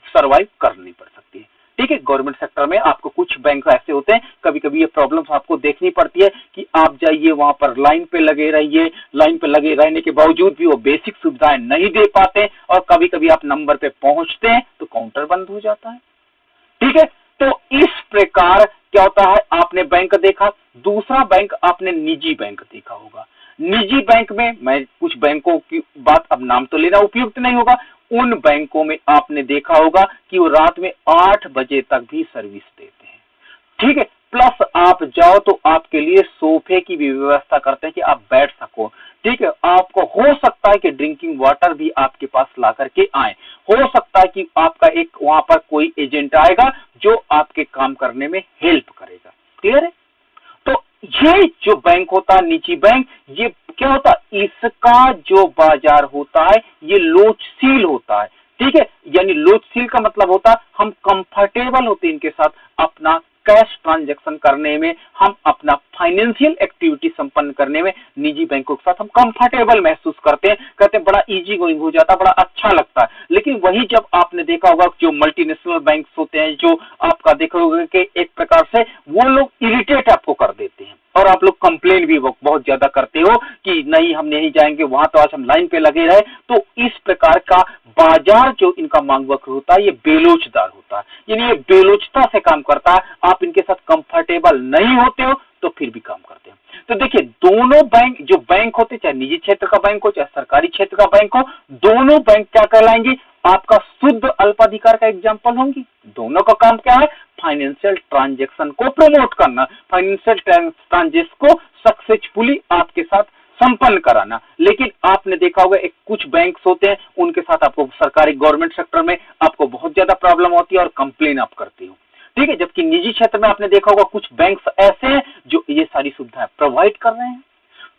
सरवाइव करनी पड़ सकती है। ठीक है, गवर्नमेंट सेक्टर में आपको कुछ बैंक ऐसे होते हैं, कभी कभी ये प्रॉब्लम्स आपको देखनी पड़ती है कि आप जाइए वहां पर लाइन पे लगे रहिए, लाइन पे लगे रहने के बावजूद भी वो बेसिक सुविधाएं नहीं दे पाते, और कभी कभी आप नंबर पे पहुंचते हैं तो काउंटर बंद हो जाता है। ठीक है, तो इस प्रकार क्या होता है, आपने बैंक देखा, दूसरा बैंक आपने निजी बैंक देखा होगा। निजी बैंक में, मैं कुछ बैंकों की बात अब नाम तो लेना उपयुक्त नहीं होगा, उन बैंकों में आपने देखा होगा कि वो रात में 8 बजे तक भी सर्विस देते हैं। ठीक है, प्लस आप जाओ तो आपके लिए सोफे की भी व्यवस्था करते हैं कि आप बैठ सको। ठीक है, आपको हो सकता है कि ड्रिंकिंग वाटर भी आपके पास ला करके आए, हो सकता है कि आपका एक वहां पर कोई एजेंट आएगा जो आपके काम करने में हेल्प करेगा। क्लियर है? तो ये जो बैंक होता है निजी बैंक, ये क्या होता है, इसका जो बाजार होता है ये लोचशील होता है। ठीक है, यानी लोचशील का मतलब होता है हम कंफर्टेबल होते हैं इनके साथ अपना कैश ट्रांजैक्शन करने में, हम अपना फाइनेंशियल एक्टिविटी संपन्न करने में निजी बैंकों के साथ हम कंफर्टेबल महसूस करते हैं, कहते हैं बड़ा इजी गोइंग हो जाता है, बड़ा अच्छा लगता है। लेकिन वही जब आपने देखा होगा जो मल्टीनेशनल बैंक्स होते हैं, जो आपका देखा होगा कि एक प्रकार से वो लोग इरिटेट आपको कर देते हैं, और आप लोग कंप्लेन भी बहुत ज्यादा करते हो कि नहीं हम नहीं जाएंगे वहां, तो आज हम लाइन पे लगे रहे। तो इस प्रकार का बाजार जो इनका मांग वक्र होता है ये बेलोचदार होता है, यानी ये बेलोचता से काम करता है। आप इनके साथ कंफर्टेबल नहीं होते हो तो फिर भी काम करते हो। तो देखिए, दोनों बैंक जो बैंक होते, चाहे निजी क्षेत्र का बैंक हो चाहे सरकारी क्षेत्र का बैंक हो, दोनों बैंक क्या कहलाएंगे, आपका शुद्ध अल्पाधिकार का एग्जाम्पल होंगी। दोनों का काम क्या है, फाइनेंशियल ट्रांजैक्शन को प्रमोट करना, फाइनेंशियल ट्रांजैक्शन को सक्सेसफुली आपके साथ संपन्न कराना। लेकिन आपने देखा होगा एक कुछ बैंक्स होते हैं, उनके साथ आपको सरकारी गवर्नमेंट सेक्टर में आपको बहुत ज्यादा प्रॉब्लम होती है और कंप्लेन आप करते हो। ठीक है, जबकि निजी क्षेत्र में आपने देखा होगा कुछ बैंक्स ऐसे हैं जो ये सारी सुविधाएं प्रोवाइड कर रहे हैं।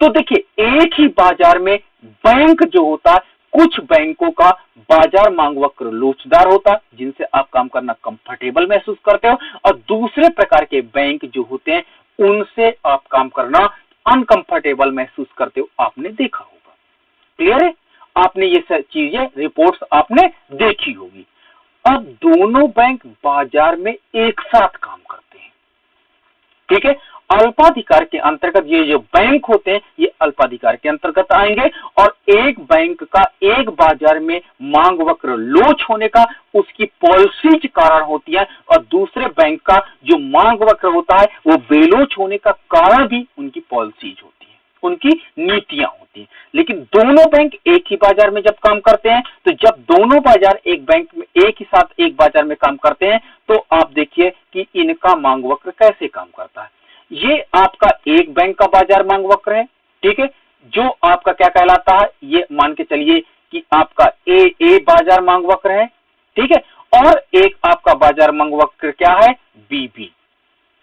तो देखिए, एक ही बाजार में बैंक जो होता है, कुछ बैंकों का बाजार मांग वक्र लोचदार होता है जिनसे आप काम करना कंफर्टेबल महसूस करते हो, और दूसरे प्रकार के बैंक जो होते हैं उनसे आप काम करना अनकंफर्टेबल महसूस करते हो, आपने देखा होगा। क्लियर है? आपने ये सब चीजें रिपोर्ट्स आपने देखी होगी। अब दोनों बैंक बाजार में एक साथ काम करते हैं। ठीक है, अल्पाधिकार के अंतर्गत ये जो बैंक होते हैं ये अल्पाधिकार के अंतर्गत आएंगे, और एक बैंक का एक बाजार में मांग वक्र लोच होने का उसकी पॉलिसी कारण होती है, और दूसरे बैंक का जो मांग वक्र होता है वो बेलोच होने का कारण भी उनकी पॉलिसीज होती है, उनकी नीतियां होती है। लेकिन दोनों बैंक एक ही बाजार में जब काम करते हैं, तो जब दोनों बाजार एक बैंक में एक ही साथ एक बाजार में काम करते हैं, तो आप देखिए कि इनका मांग वक्र कैसे काम करता है। ये आपका एक बैंक का बाजार मांग वक्र है, ठीक है, जो आपका क्या कहलाता है, ये मान के चलिए कि आपका ए बाजार मांग वक्र है, ठीक है, और एक आपका बाजार मांग वक्र क्या है, बी,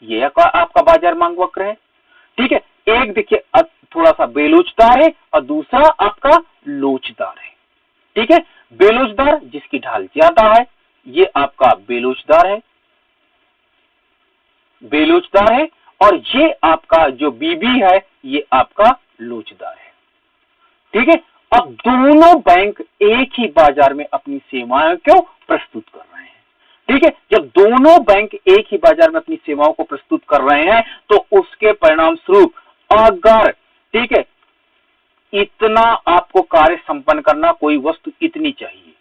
ये आपका बाजार मांग वक्र है, ठीक है। एक देखिए थोड़ा सा बेलोचदार है और दूसरा आपका लोचदार है, ठीक है। बेलोचदार जिसकी ढाल ज्यादा है, ये आपका बेलोचदार है, और ये आपका जो बीबी है, ये आपका लोचदार है, ठीक है। अब दोनों बैंक एक ही बाजार में अपनी सेवाएं क्यों प्रस्तुत कर रहे हैं, ठीक है। जब दोनों बैंक एक ही बाजार में अपनी सेवाओं को प्रस्तुत कर रहे हैं तो उसके परिणाम स्वरूप अगर, ठीक है, इतना आपको कार्य संपन्न करना, कोई वस्तु इतनी चाहिए,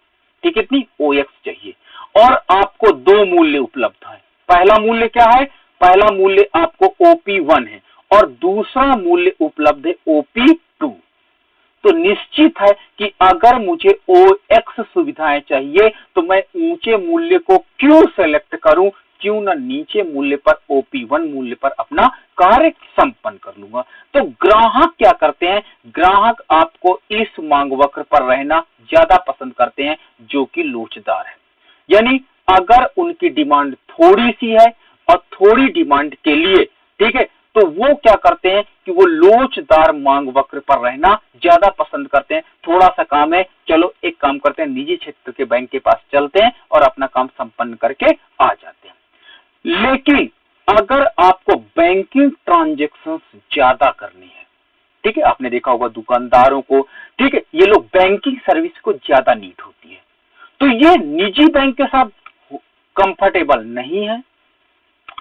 ठीक है, इतनी OX चाहिए, और आपको दो मूल्य उपलब्ध है। पहला मूल्य क्या है, पहला मूल्य आपको OP1 है और दूसरा मूल्य उपलब्ध है OP2। तो निश्चित है कि अगर मुझे OX सुविधाएं चाहिए तो मैं ऊंचे मूल्य को क्यों सेलेक्ट करूं, क्यों ना नीचे मूल्य पर OP1 मूल्य पर अपना कार्य संपन्न कर लूंगा। तो ग्राहक क्या करते हैं, ग्राहक आपको इस मांग वक्र पर रहना ज्यादा पसंद करते हैं जो कि लोचदार है। यानी अगर उनकी डिमांड थोड़ी सी है और थोड़ी डिमांड के लिए, ठीक है, तो वो क्या करते हैं कि वो लोचदार मांग वक्र पर रहना ज्यादा पसंद करते हैं। थोड़ा सा काम है, चलो एक काम करते हैं, निजी क्षेत्र के बैंक के पास चलते हैं और अपना काम संपन्न करके आ जाते हैं। लेकिन अगर आपको बैंकिंग ट्रांजैक्शंस ज्यादा करनी है, ठीक है, आपने देखा होगा दुकानदारों को, ठीक है, ये लोग बैंकिंग सर्विस को ज्यादा नीड होती है, तो ये निजी बैंक के साथ कंफर्टेबल नहीं है,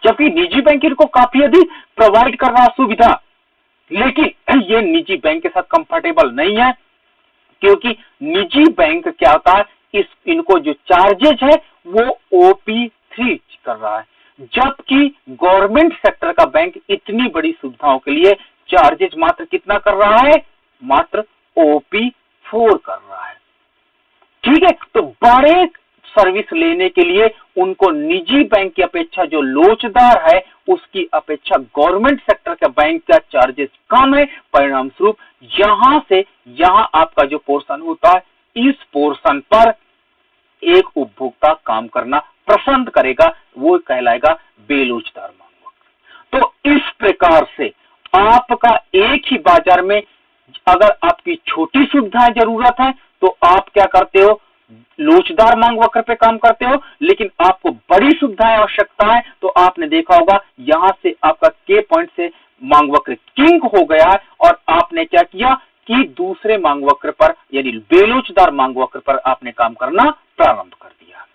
जबकि निजी बैंक इनको काफी अधिक प्रोवाइड कर रहा सुविधा, लेकिन ये निजी बैंक के साथ कंफर्टेबल नहीं है, क्योंकि निजी बैंक क्या होता है, इनको जो चार्जेज है वो OP3 कर रहा है, जबकि गवर्नमेंट सेक्टर का बैंक इतनी बड़ी सुविधाओं के लिए चार्जेज मात्र कितना कर रहा है, मात्र OP4 कर रहा है, ठीक है। तो बड़े सर्विस लेने के लिए उनको निजी बैंक की अपेक्षा जो लोचदार है उसकी अपेक्षा गवर्नमेंट सेक्टर का बैंक का चार्जेस कम है। परिणाम स्वरूप यहां से यहां आपका जो पोर्शन होता है, इस पोर्शन पर एक उपभोक्ता काम करना पसंद करेगा, वो कहलाएगा बेलोचदार मांग वक्र। तो इस प्रकार से आपका एक ही बाजार में अगर आपकी छोटी सुविधाएं जरूरत है तो आप क्या करते हो, लोचदार मांग वक्र पे काम करते हो, लेकिन आपको बड़ी सुविधाएं आवश्यकता है तो आपने देखा होगा यहां से आपका के पॉइंट से मांग वक्र किंग हो गया है और आपने क्या किया कि दूसरे मांग वक्र पर यानी बेलोचदार मांग वक्र पर आपने काम करना प्रारंभ कर दिया,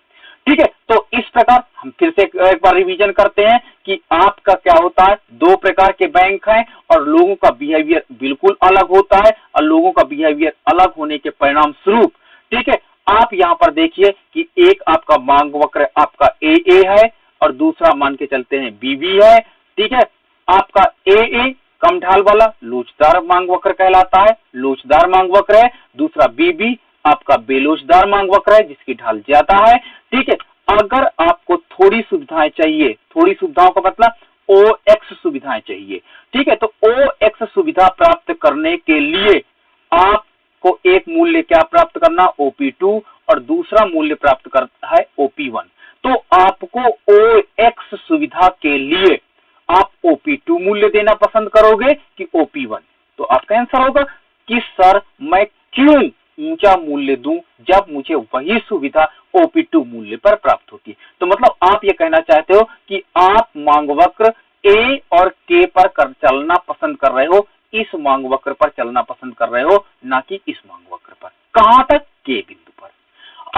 ठीक है। तो इस प्रकार हम फिर से एक बार रिवीजन करते हैं कि आपका क्या होता है, दो प्रकार के बैंक हैं और लोगों का बिहेवियर बिल्कुल अलग होता है, और लोगों का बिहेवियर अलग होने के परिणाम स्वरूप, ठीक है, आप यहां पर देखिए कि एक आपका मांग वक्र आपका AA है और दूसरा मान के चलते हैं BB है, ठीक है। आपका AA कम ढाल वाला लोचदार मांग वक्र कहलाता है, लोचदार मांग वक्र है, दूसरा BB आपका बेलोचदार मांग वक्र है जिसकी ढाल ज्यादा है, ठीक है। अगर आपको थोड़ी सुविधाएं चाहिए, थोड़ी सुविधाओं का मतलब OX सुविधाएं चाहिए, ठीक है, तो OX सुविधा प्राप्त करने के लिए आपको एक मूल्य क्या प्राप्त करना, OP2, और दूसरा मूल्य प्राप्त करता है OP1। तो आपको OX सुविधा के लिए आप OP2 मूल्य देना पसंद करोगे कि OP1? तो आपका आंसर होगा कि सर मैं क्यों ऊंचा मूल्य दूं जब मुझे वही सुविधा OP2 मूल्य पर प्राप्त होती है। तो मतलब आप ये कहना चाहते हो कि आप मांग वक्र A और K पर चलना पसंद कर रहे हो, इस मांग वक्र पर चलना पसंद कर रहे हो, ना कि इस मांग वक्र पर। कहां तक? K बिंदु पर।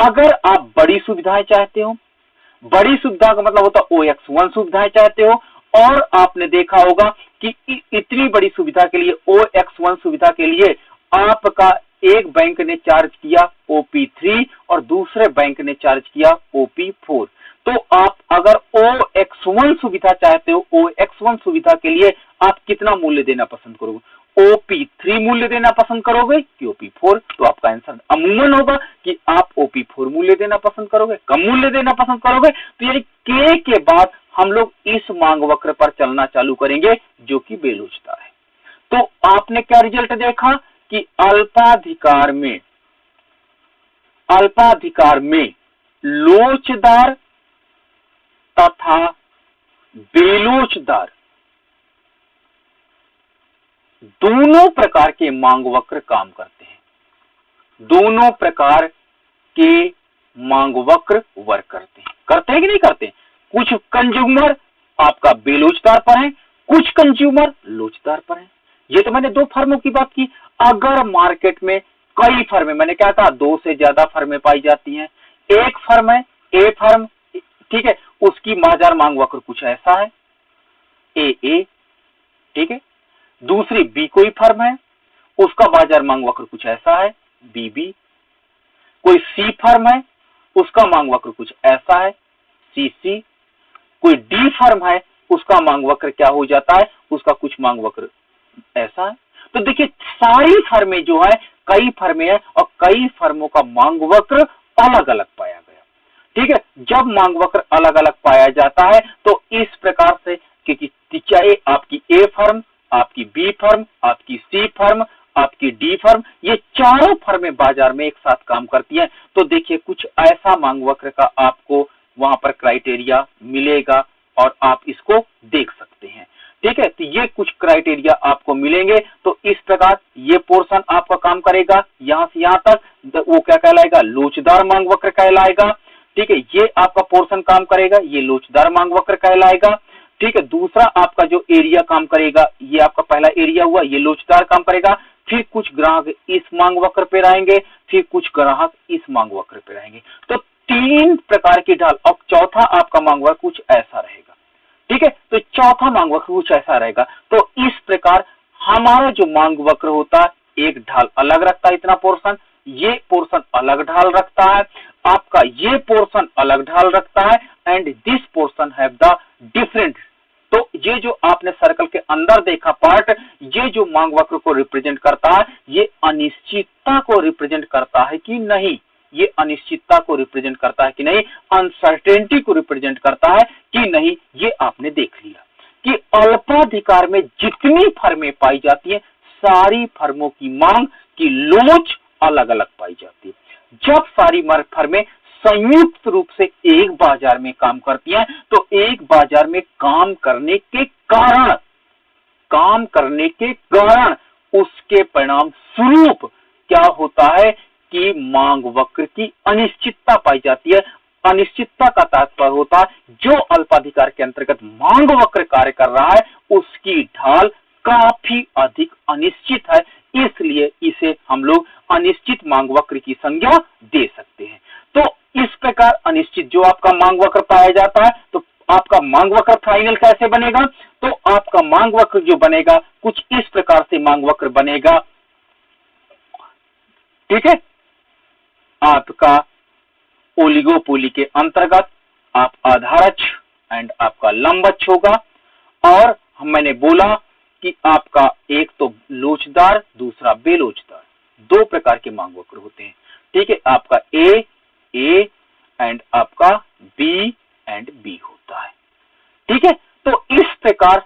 अगर आप बड़ी सुविधाएं चाहते हो, बड़ी सुविधा का मतलब होता है OX1 सुविधाएं चाहते हो, और आपने देखा होगा कि इतनी बड़ी सुविधा के लिए OX1 सुविधा के लिए आपका एक बैंक ने चार्ज किया OP3 और दूसरे बैंक ने चार्ज किया OP4। तो आप अगर OX1 सुविधा चाहते हो, OX1 सुविधा के लिए आप कितना मूल्य देना पसंद करोगे? OP3 मूल्य देना पसंद करोगे कि OP4? तो आपका आंसर अमूमन होगा कि आप OP4 मूल्य देना पसंद करोगे, कम मूल्य देना पसंद करोगे। तो यानी K के बाद हम लोग इस मांग वक्र पर चलना चालू करेंगे जो कि बेलोचदार है। तो आपने क्या रिजल्ट देखा कि अल्पाधिकार में लोचदार तथा बेलोचदार दोनों प्रकार के मांग वक्र काम करते हैं। दोनों प्रकार के मांग वक्र वर्क करते हैं कि नहीं करते? कुछ कंज्यूमर आपका बेलोचदार पर है, कुछ कंज्यूमर लोचदार पर है। ये तो मैंने दो फर्मों की बात की। अगर मार्केट में कई फर्में, मैंने क्या कहा, दो से ज्यादा फर्में पाई जाती हैं, एक फर्म है ए फर्म, ठीक है, उसकी बाजार मांग वक्र कुछ ऐसा है ए, ठीक है। दूसरी बी कोई फर्म है, उसका बाजार मांग वक्र कुछ ऐसा है बी। कोई सी फर्म है, उसका मांग वक्र कुछ ऐसा है सी। कोई डी फर्म है, उसका मांग वक्र क्या हो जाता है, उसका कुछ मांग वक्र ऐसा है। तो देखिए सारी फर्में जो है, कई फर्में हैं और कई फर्मों का मांग वक्र अलग अलग पाया गया, ठीक है। जब मांग वक्र अलग अलग पाया जाता है तो इस प्रकार से, क्योंकि चाहे आपकी ए फर्म, आपकी बी फर्म, आपकी सी फर्म, आपकी डी फर्म, ये चारों फर्में बाजार में एक साथ काम करती हैं, तो देखिए कुछ ऐसा मांग वक्र का आपको वहां पर क्राइटेरिया मिलेगा और आप इसको देख सकते हैं, ठीक है। तो ये कुछ क्राइटेरिया आपको मिलेंगे। तो इस प्रकार ये पोर्शन आपका काम करेगा, यहां से यहां तक वो क्या कहलाएगा, लोचदार मांग वक्र कहलाएगा, ठीक है। ये आपका पोर्शन काम करेगा, ये लोचदार मांग वक्र कहलाएगा, ठीक है। दूसरा आपका जो एरिया काम करेगा, ये आपका पहला एरिया हुआ, ये लोचदार काम करेगा। फिर कुछ ग्राहक इस मांग वक्र पे रहेंगे, फिर कुछ ग्राहक इस मांग वक्र पे रहेंगे। तो तीन प्रकार की ढाल, और चौथा आपका मांग वक्र कुछ ऐसा रहेगा, ठीक है। तो चौथा मांग वक्र कुछ ऐसा रहेगा। तो इस प्रकार हमारा जो मांग वक्र होता है, एक ढाल अलग रखता है इतना पोर्शन, ये पोर्शन अलग ढाल रखता है, आपका ये पोर्शन अलग ढाल रखता है, and this portion have the different. तो ये जो आपने सर्कल के अंदर देखा पार्ट, ये जो मांग वक्र को रिप्रेजेंट करता है, ये अनिश्चितता को रिप्रेजेंट करता है कि नहीं, ये अनिश्चितता को रिप्रेजेंट करता है कि नहीं, अनसर्टेनिटी को रिप्रेजेंट करता है कि नहीं, ये आपने देख लिया कि अल्पाधिकार में जितनी फर्में पाई जाती हैं, सारी फर्मों की मांग की लोच अलग अलग पाई जाती है। जब सारी फर्में संयुक्त रूप से एक बाजार में काम करती हैं, तो एक बाजार में काम करने के कारण उसके परिणाम स्वरूप क्या होता है कि मांग वक्र की अनिश्चितता पाई जाती है। अनिश्चितता का तात्पर्य होता है जो अल्पाधिकार के अंतर्गत मांग वक्र कार्य कर रहा है, उसकी ढाल काफी अधिक अनिश्चित है, इसलिए इसे हम लोग अनिश्चित मांग वक्र की संज्ञा दे सकते हैं। तो इस प्रकार अनिश्चित जो आपका मांग वक्र पाया जाता है, तो आपका मांग वक्र फाइनल कैसे बनेगा, तो आपका मांग वक्र जो बनेगा कुछ इस प्रकार से मांग वक्र बनेगा, ठीक है। आपका ओलिगोपोली के अंतर्गत आप आधारक्ष एंड आपका लंबक्ष होगा, और मैंने बोला कि आपका एक तो लोचदार, दूसरा बेलोचदार, दो प्रकार के मांग वक्र होते हैं, ठीक है। आपका ए एंड आपका बी एंड बी होता है, ठीक है। तो इस प्रकार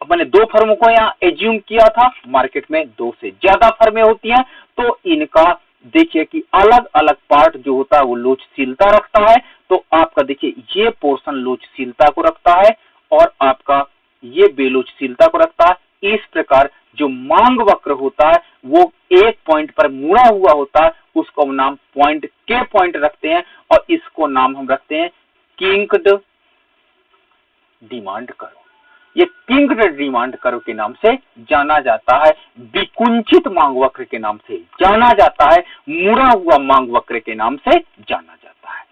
मैंने दो फर्मों को यहाँ एज्यूम किया था, मार्केट में दो से ज्यादा फर्में होती हैं, तो इनका देखिए कि अलग अलग पार्ट जो होता है वो लोचशीलता रखता है। तो आपका देखिए ये पोर्शन लोचशीलता को रखता है और आपका ये बेलोचशीलता को रखता है। इस प्रकार जो मांग वक्र होता है वो एक पॉइंट पर मुड़ा हुआ होता है, उसको हम नाम पॉइंट के पॉइंट रखते हैं, और इसको नाम हम रखते हैं किंक्ड डिमांड कर्व। ये किंक्ड डिमांड कर्व के नाम से जाना जाता है, विकुंचित मांग वक्र के नाम से जाना जाता है, मुड़ा हुआ मांग वक्र के नाम से जाना जाता है,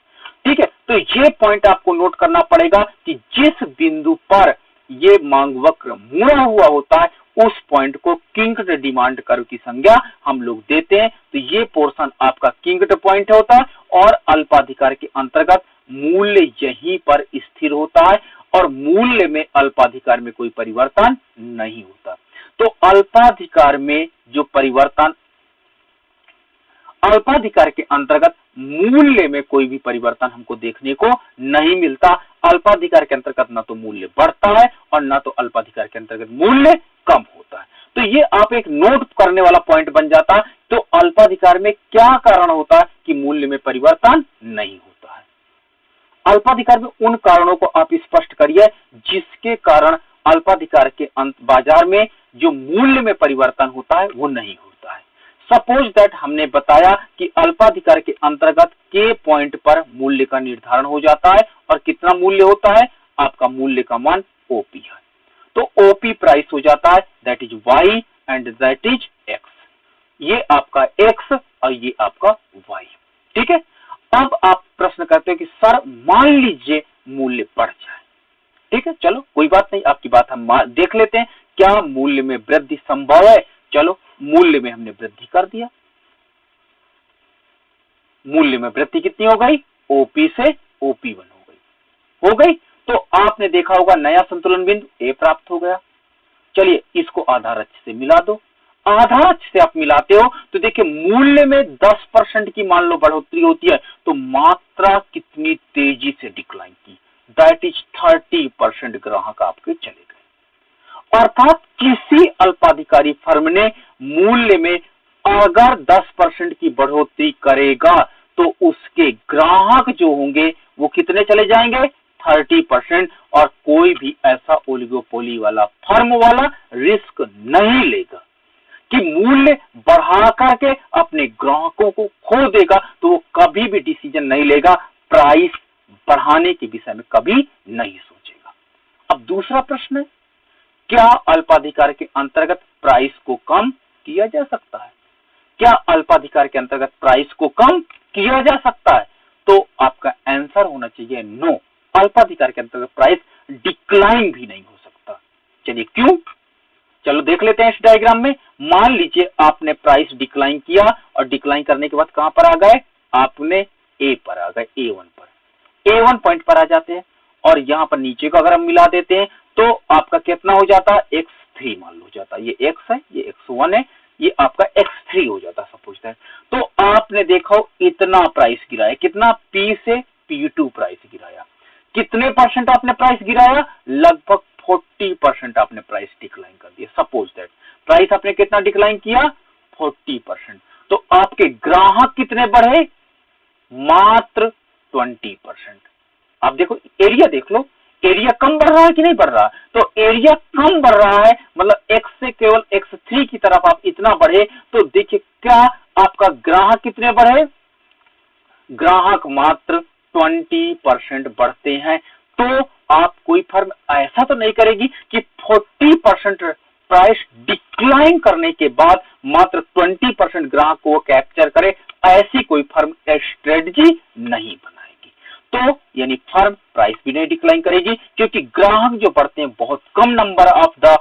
ठीक है। तो ये पॉइंट आपको नोट करना पड़ेगा कि जिस बिंदु पर ये मांग वक्र मुड़ा हुआ होता है, उस पॉइंट को किंक्ड डिमांड कर्व की संज्ञा हम लोग देते हैं। तो ये पोर्शन आपका किंक्ड पॉइंट होता है, और अल्पाधिकार के अंतर्गत मूल्य यहीं पर स्थिर होता है, और मूल्य में अल्पाधिकार में कोई परिवर्तन नहीं होता। तो अल्पाधिकार में जो परिवर्तन अल्पाधिकार के अंतर्गत मूल्य में कोई भी परिवर्तन हमको देखने को नहीं मिलता। अल्पाधिकार के अंतर्गत ना तो मूल्य बढ़ता है और ना तो अल्पाधिकार के अंतर्गत मूल्य कम होता है। तो ये आप एक नोट करने वाला पॉइंट बन जाता है। तो अल्पाधिकार में क्या कारण होता है कि मूल्य में परिवर्तन नहीं होता है। अल्पाधिकार में उन कारणों को आप स्पष्ट करिए जिसके कारण अल्पाधिकार के बाजार में जो मूल्य में परिवर्तन होता है वो नहीं होता है। सपोज दैट हमने बताया कि अल्पाधिकार के अंतर्गत के पॉइंट पर मूल्य का निर्धारण हो जाता है और कितना मूल्य होता है, आपका मूल्य का मान ओपी है। तो ओपी प्राइस हो जाता है, that is Y and that is X. ये आपका एक्स और ये आपका वाई। ठीक है। अब आप प्रश्न करते हो कि सर मान लीजिए मूल्य बढ़ जाए। ठीक है, चलो कोई बात नहीं, आपकी बात हम देख लेते हैं। क्या मूल्य में वृद्धि संभव है? चलो मूल्य में हमने वृद्धि कर दिया। मूल्य में वृद्धि कितनी हो गई? ओपी से ओपी1 हो गई। तो आपने देखा होगा नया संतुलन बिंदु ए प्राप्त हो गया। चलिए इसको आधार अक्ष से मिला दो। आधार अक्ष से आप मिलाते हो तो देखिए मूल्य में 10% की मान लो बढ़ोतरी होती है, तो मात्रा कितनी तेजी से डिक्लाइन की, दैट इज 30% ग्राहक आपके चले गए। अर्थात किसी अल्पाधिकारी फर्म ने मूल्य में अगर 10% की बढ़ोतरी करेगा तो उसके ग्राहक जो होंगे वो कितने चले जाएंगे? 30%। और कोई भी ऐसा ओलिगोपोली वाला फर्म वाला रिस्क नहीं लेगा कि मूल्य बढ़ा करके अपने ग्राहकों को खो देगा, तो वो कभी भी डिसीजन नहीं लेगा, प्राइस बढ़ाने के विषय में कभी नहीं सोचेगा। अब दूसरा प्रश्न है, क्या अल्पाधिकार के अंतर्गत प्राइस को कम किया जा सकता है? क्या अल्पाधिकार के अंतर्गत प्राइस को कम किया जा सकता है? तो आपका आंसर होना चाहिए नो। अल्पाधिकार के अंतर्गत प्राइस डिक्लाइन भी नहीं हो सकता। चलिए क्यों? चलो देख लेते हैं इस डायग्राम में। मान लीजिए आपने प्राइस डिक्लाइन किया और डिक्लाइन करने के बाद कहां पर आ गए? आपने ए पर आ गए, A1 पर। A1 पॉइंट पर आ जाते हैं और यहां पर नीचे को अगर हम मिला देते हैं तो आपका कितना हो जाता है? X3 मान लो जाता है। ये X है, ये X1 है, ये आपका X3 हो जाता है सपोज दैट। तो आपने देखो इतना प्राइस गिराया, कितना? P से P2 प्राइस गिराया। कितने परसेंट आपने प्राइस गिराया? लगभग 40% आपने प्राइस डिक्लाइन कर दिया। सपोज दैट प्राइस आपने कितना डिक्लाइन किया? 40%। तो आपके ग्राहक कितने बढ़े? मात्र 20%। आप देखो एरिया देख लो, एरिया कम बढ़ रहा है कि नहीं बढ़ रहा? तो एरिया कम बढ़ रहा है, मतलब X से केवल X3 की तरफ आप इतना बढ़े, तो देखिए क्या आपका ग्राहक कितने बढ़े? ग्राहक मात्र 20% बढ़ते हैं। तो आप कोई फर्म ऐसा तो नहीं करेगी कि 40% प्राइस डिक्लाइन करने के बाद मात्र 20% ग्राहक को कैप्चर करे, ऐसी कोई फर्म स्ट्रेटजी नहीं बनाएगी। तो यानी फर्म प्राइस भी नहीं डिक्लाइन करेगी, क्योंकि ग्राहक जो बढ़ते हैं बहुत कम नंबर ऑफ द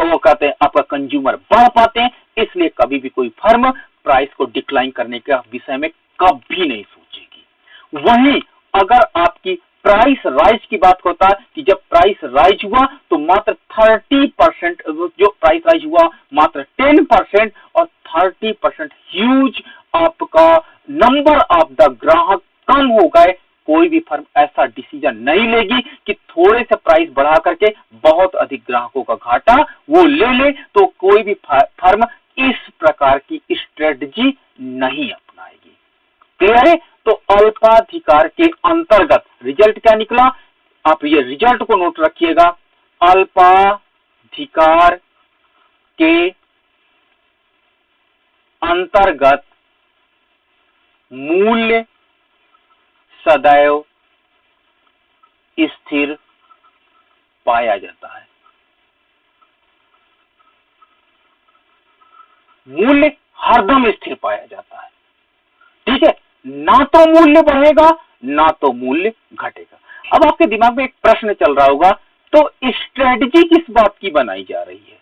वो कहते हैं आपका कंज्यूमर बढ़ पाते हैं, इसलिए कभी भी कोई फर्म प्राइस को डिक्लाइन करने के विषय में कभी नहीं सोचेगी। वहीं अगर आपकी प्राइस राइज की बात होता है कि जब प्राइस राइज हुआ तो मात्र 30%, जो प्राइस राइज हुआ मात्र 10% और 30% ह्यूज आपका नंबर ऑफ द ग्राहक कम हो गए, कोई भी फर्म ऐसा डिसीजन नहीं लेगी कि थोड़े से प्राइस बढ़ा करके बहुत अधिक ग्राहकों का घाटा वो ले ले। तो कोई भी फर्म इस प्रकार की स्ट्रेटजी नहीं अपनाएगी। क्लियर है? तो अल्पाधिकार के अंतर्गत रिजल्ट क्या निकला? आप ये रिजल्ट को नोट रखिएगा। अल्पाधिकार के अंतर्गत मूल्य सदैव स्थिर पाया जाता है। मूल्य हरदम स्थिर पाया जाता है। ठीक है, ना तो मूल्य बढ़ेगा ना तो मूल्य घटेगा। अब आपके दिमाग में एक प्रश्न चल रहा होगा, तो स्ट्रेटजी किस बात की बनाई जा रही है?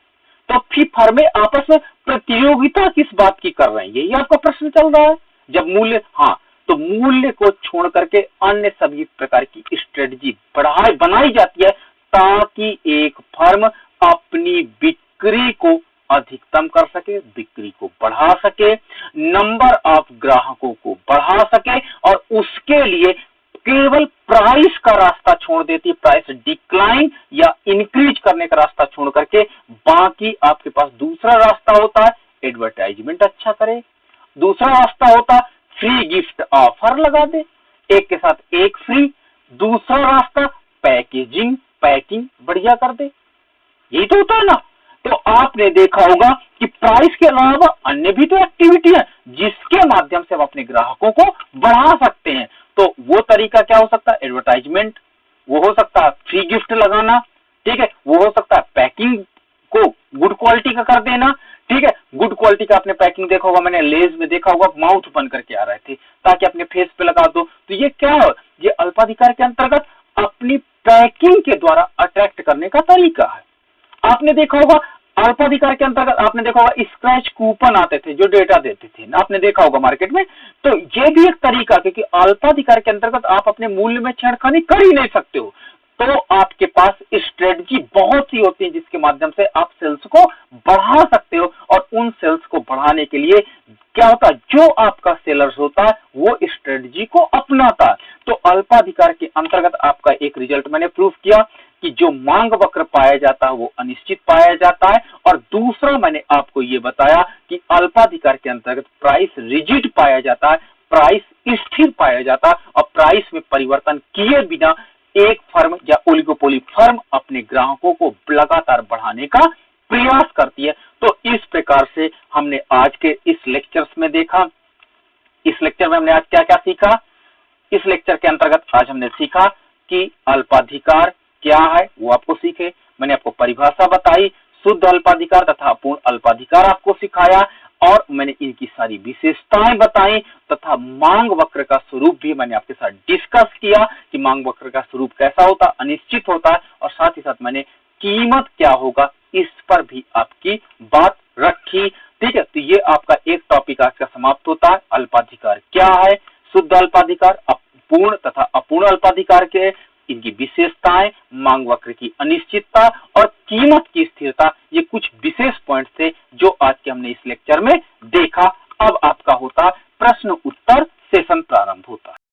तो फिर फर्में आपस में प्रतियोगिता किस बात की कर रही है, ये आपका प्रश्न चल रहा है। जब मूल्य, हाँ, तो मूल्य को छोड़ करके अन्य सभी प्रकार की स्ट्रेटजी बनाई जाती है ताकि एक फर्म अपनी बिक्री को अधिकतम कर सके, बिक्री को बढ़ा सके, नंबर ऑफ ग्राहकों को बढ़ा सके और उसके लिए केवल प्राइस का रास्ता छोड़ देती है, प्राइस डिक्लाइन या इंक्रीज करने का रास्ता छोड़ करके बाकी आपके पास दूसरा रास्ता होता है एडवर्टाइजमेंट अच्छा करे, दूसरा रास्ता होता फ्री गिफ्ट ऑफर लगा दे, एक के साथ एक फ्री, दूसरा रास्ता पैकिंग बढ़िया कर दे। यही तो होता है ना। तो आपने देखा होगा कि प्राइस के अलावा अन्य भी तो एक्टिविटी है जिसके माध्यम से हम अपने ग्राहकों को बढ़ा सकते हैं। तो वो तरीका क्या हो सकता है, एडवर्टाइजमेंट, वो हो सकता है फ्री गिफ्ट लगाना, ठीक है, वो हो सकता है पैकिंग को गुड क्वालिटी का कर देना, ठीक है, गुड क्वालिटी का आपने पैकिंग देखा होगा, मैंने लेज में देखा होगा माउथ बन करके आ रहे थे ताकि अपने फेस पे लगा दो। तो ये क्या है, ये अल्पाधिकार के अंतर्गत अपनी पैकिंग के द्वारा अट्रैक्ट करने का तरीका है। आपने देखा होगा अल्पाधिकार के अंतर्गत, आपने देखा होगा स्क्रैच कूपन आते थे जो डेटा देते थे, आपने देखा होगा मार्केट में। तो ये भी एक तरीका, क्योंकि अल्पाधिकार के अंतर्गत आप अपने मूल्य में छेड़खानी कर ही नहीं सकते हो, तो आपके पास स्ट्रेटजी बहुत सी होती है जिसके माध्यम से आप सेल्स को बढ़ा सकते हो। और उन सेल्स को बढ़ाने के लिए क्या होता है, जो आपका सेलर्स होता है वो स्ट्रेटजी को अपनाता है। तो अल्पाधिकार के अंतर्गत आपका एक रिजल्ट मैंने प्रूव किया कि जो मांग वक्र पाया जाता है वो अनिश्चित पाया जाता है, और दूसरा मैंने आपको ये बताया कि अल्पाधिकार के अंतर्गत प्राइस रिजिड पाया जाता है, प्राइस स्थिर पाया जाता है, और प्राइस में परिवर्तन किए बिना एक फर्म या ओलिगोपोली फर्म अपने ग्राहकों को लगातार बढ़ाने का प्रयास करती है। तो इस प्रकार से हमने आज के इस लेक्चर्स में देखा, इस लेक्चर में हमने आज क्या क्या सीखा। इस लेक्चर के अंतर्गत आज हमने सीखा कि अल्पाधिकार क्या है, वो आपको सीखे, मैंने आपको परिभाषा बताई, शुद्ध अल्पाधिकार तथा अपूर्ण अल्पाधिकार आपको सिखाया, और मैंने इनकी सारी विशेषताएं बताई तथा मांग वक्र का स्वरूप भी मैंने आपके साथ डिस्कस किया कि मांग वक्र का स्वरूप कैसा होता है, अनिश्चित होता है, और साथ ही साथ मैंने कीमत क्या होगा इस पर भी आपकी बात रखी। ठीक है, तो ये आपका एक टॉपिक आज का समाप्त होता है। अल्पाधिकार क्या है, शुद्ध अल्पाधिकार, पूर्ण तथा अपूर्ण अल्पाधिकार के इनकी विशेषताएं, मांग वक्र की अनिश्चितता और कीमत की स्थिरता, ये कुछ विशेष पॉइंट थे जो आज के हमने इस लेक्चर में देखा। अब आपका होता प्रश्न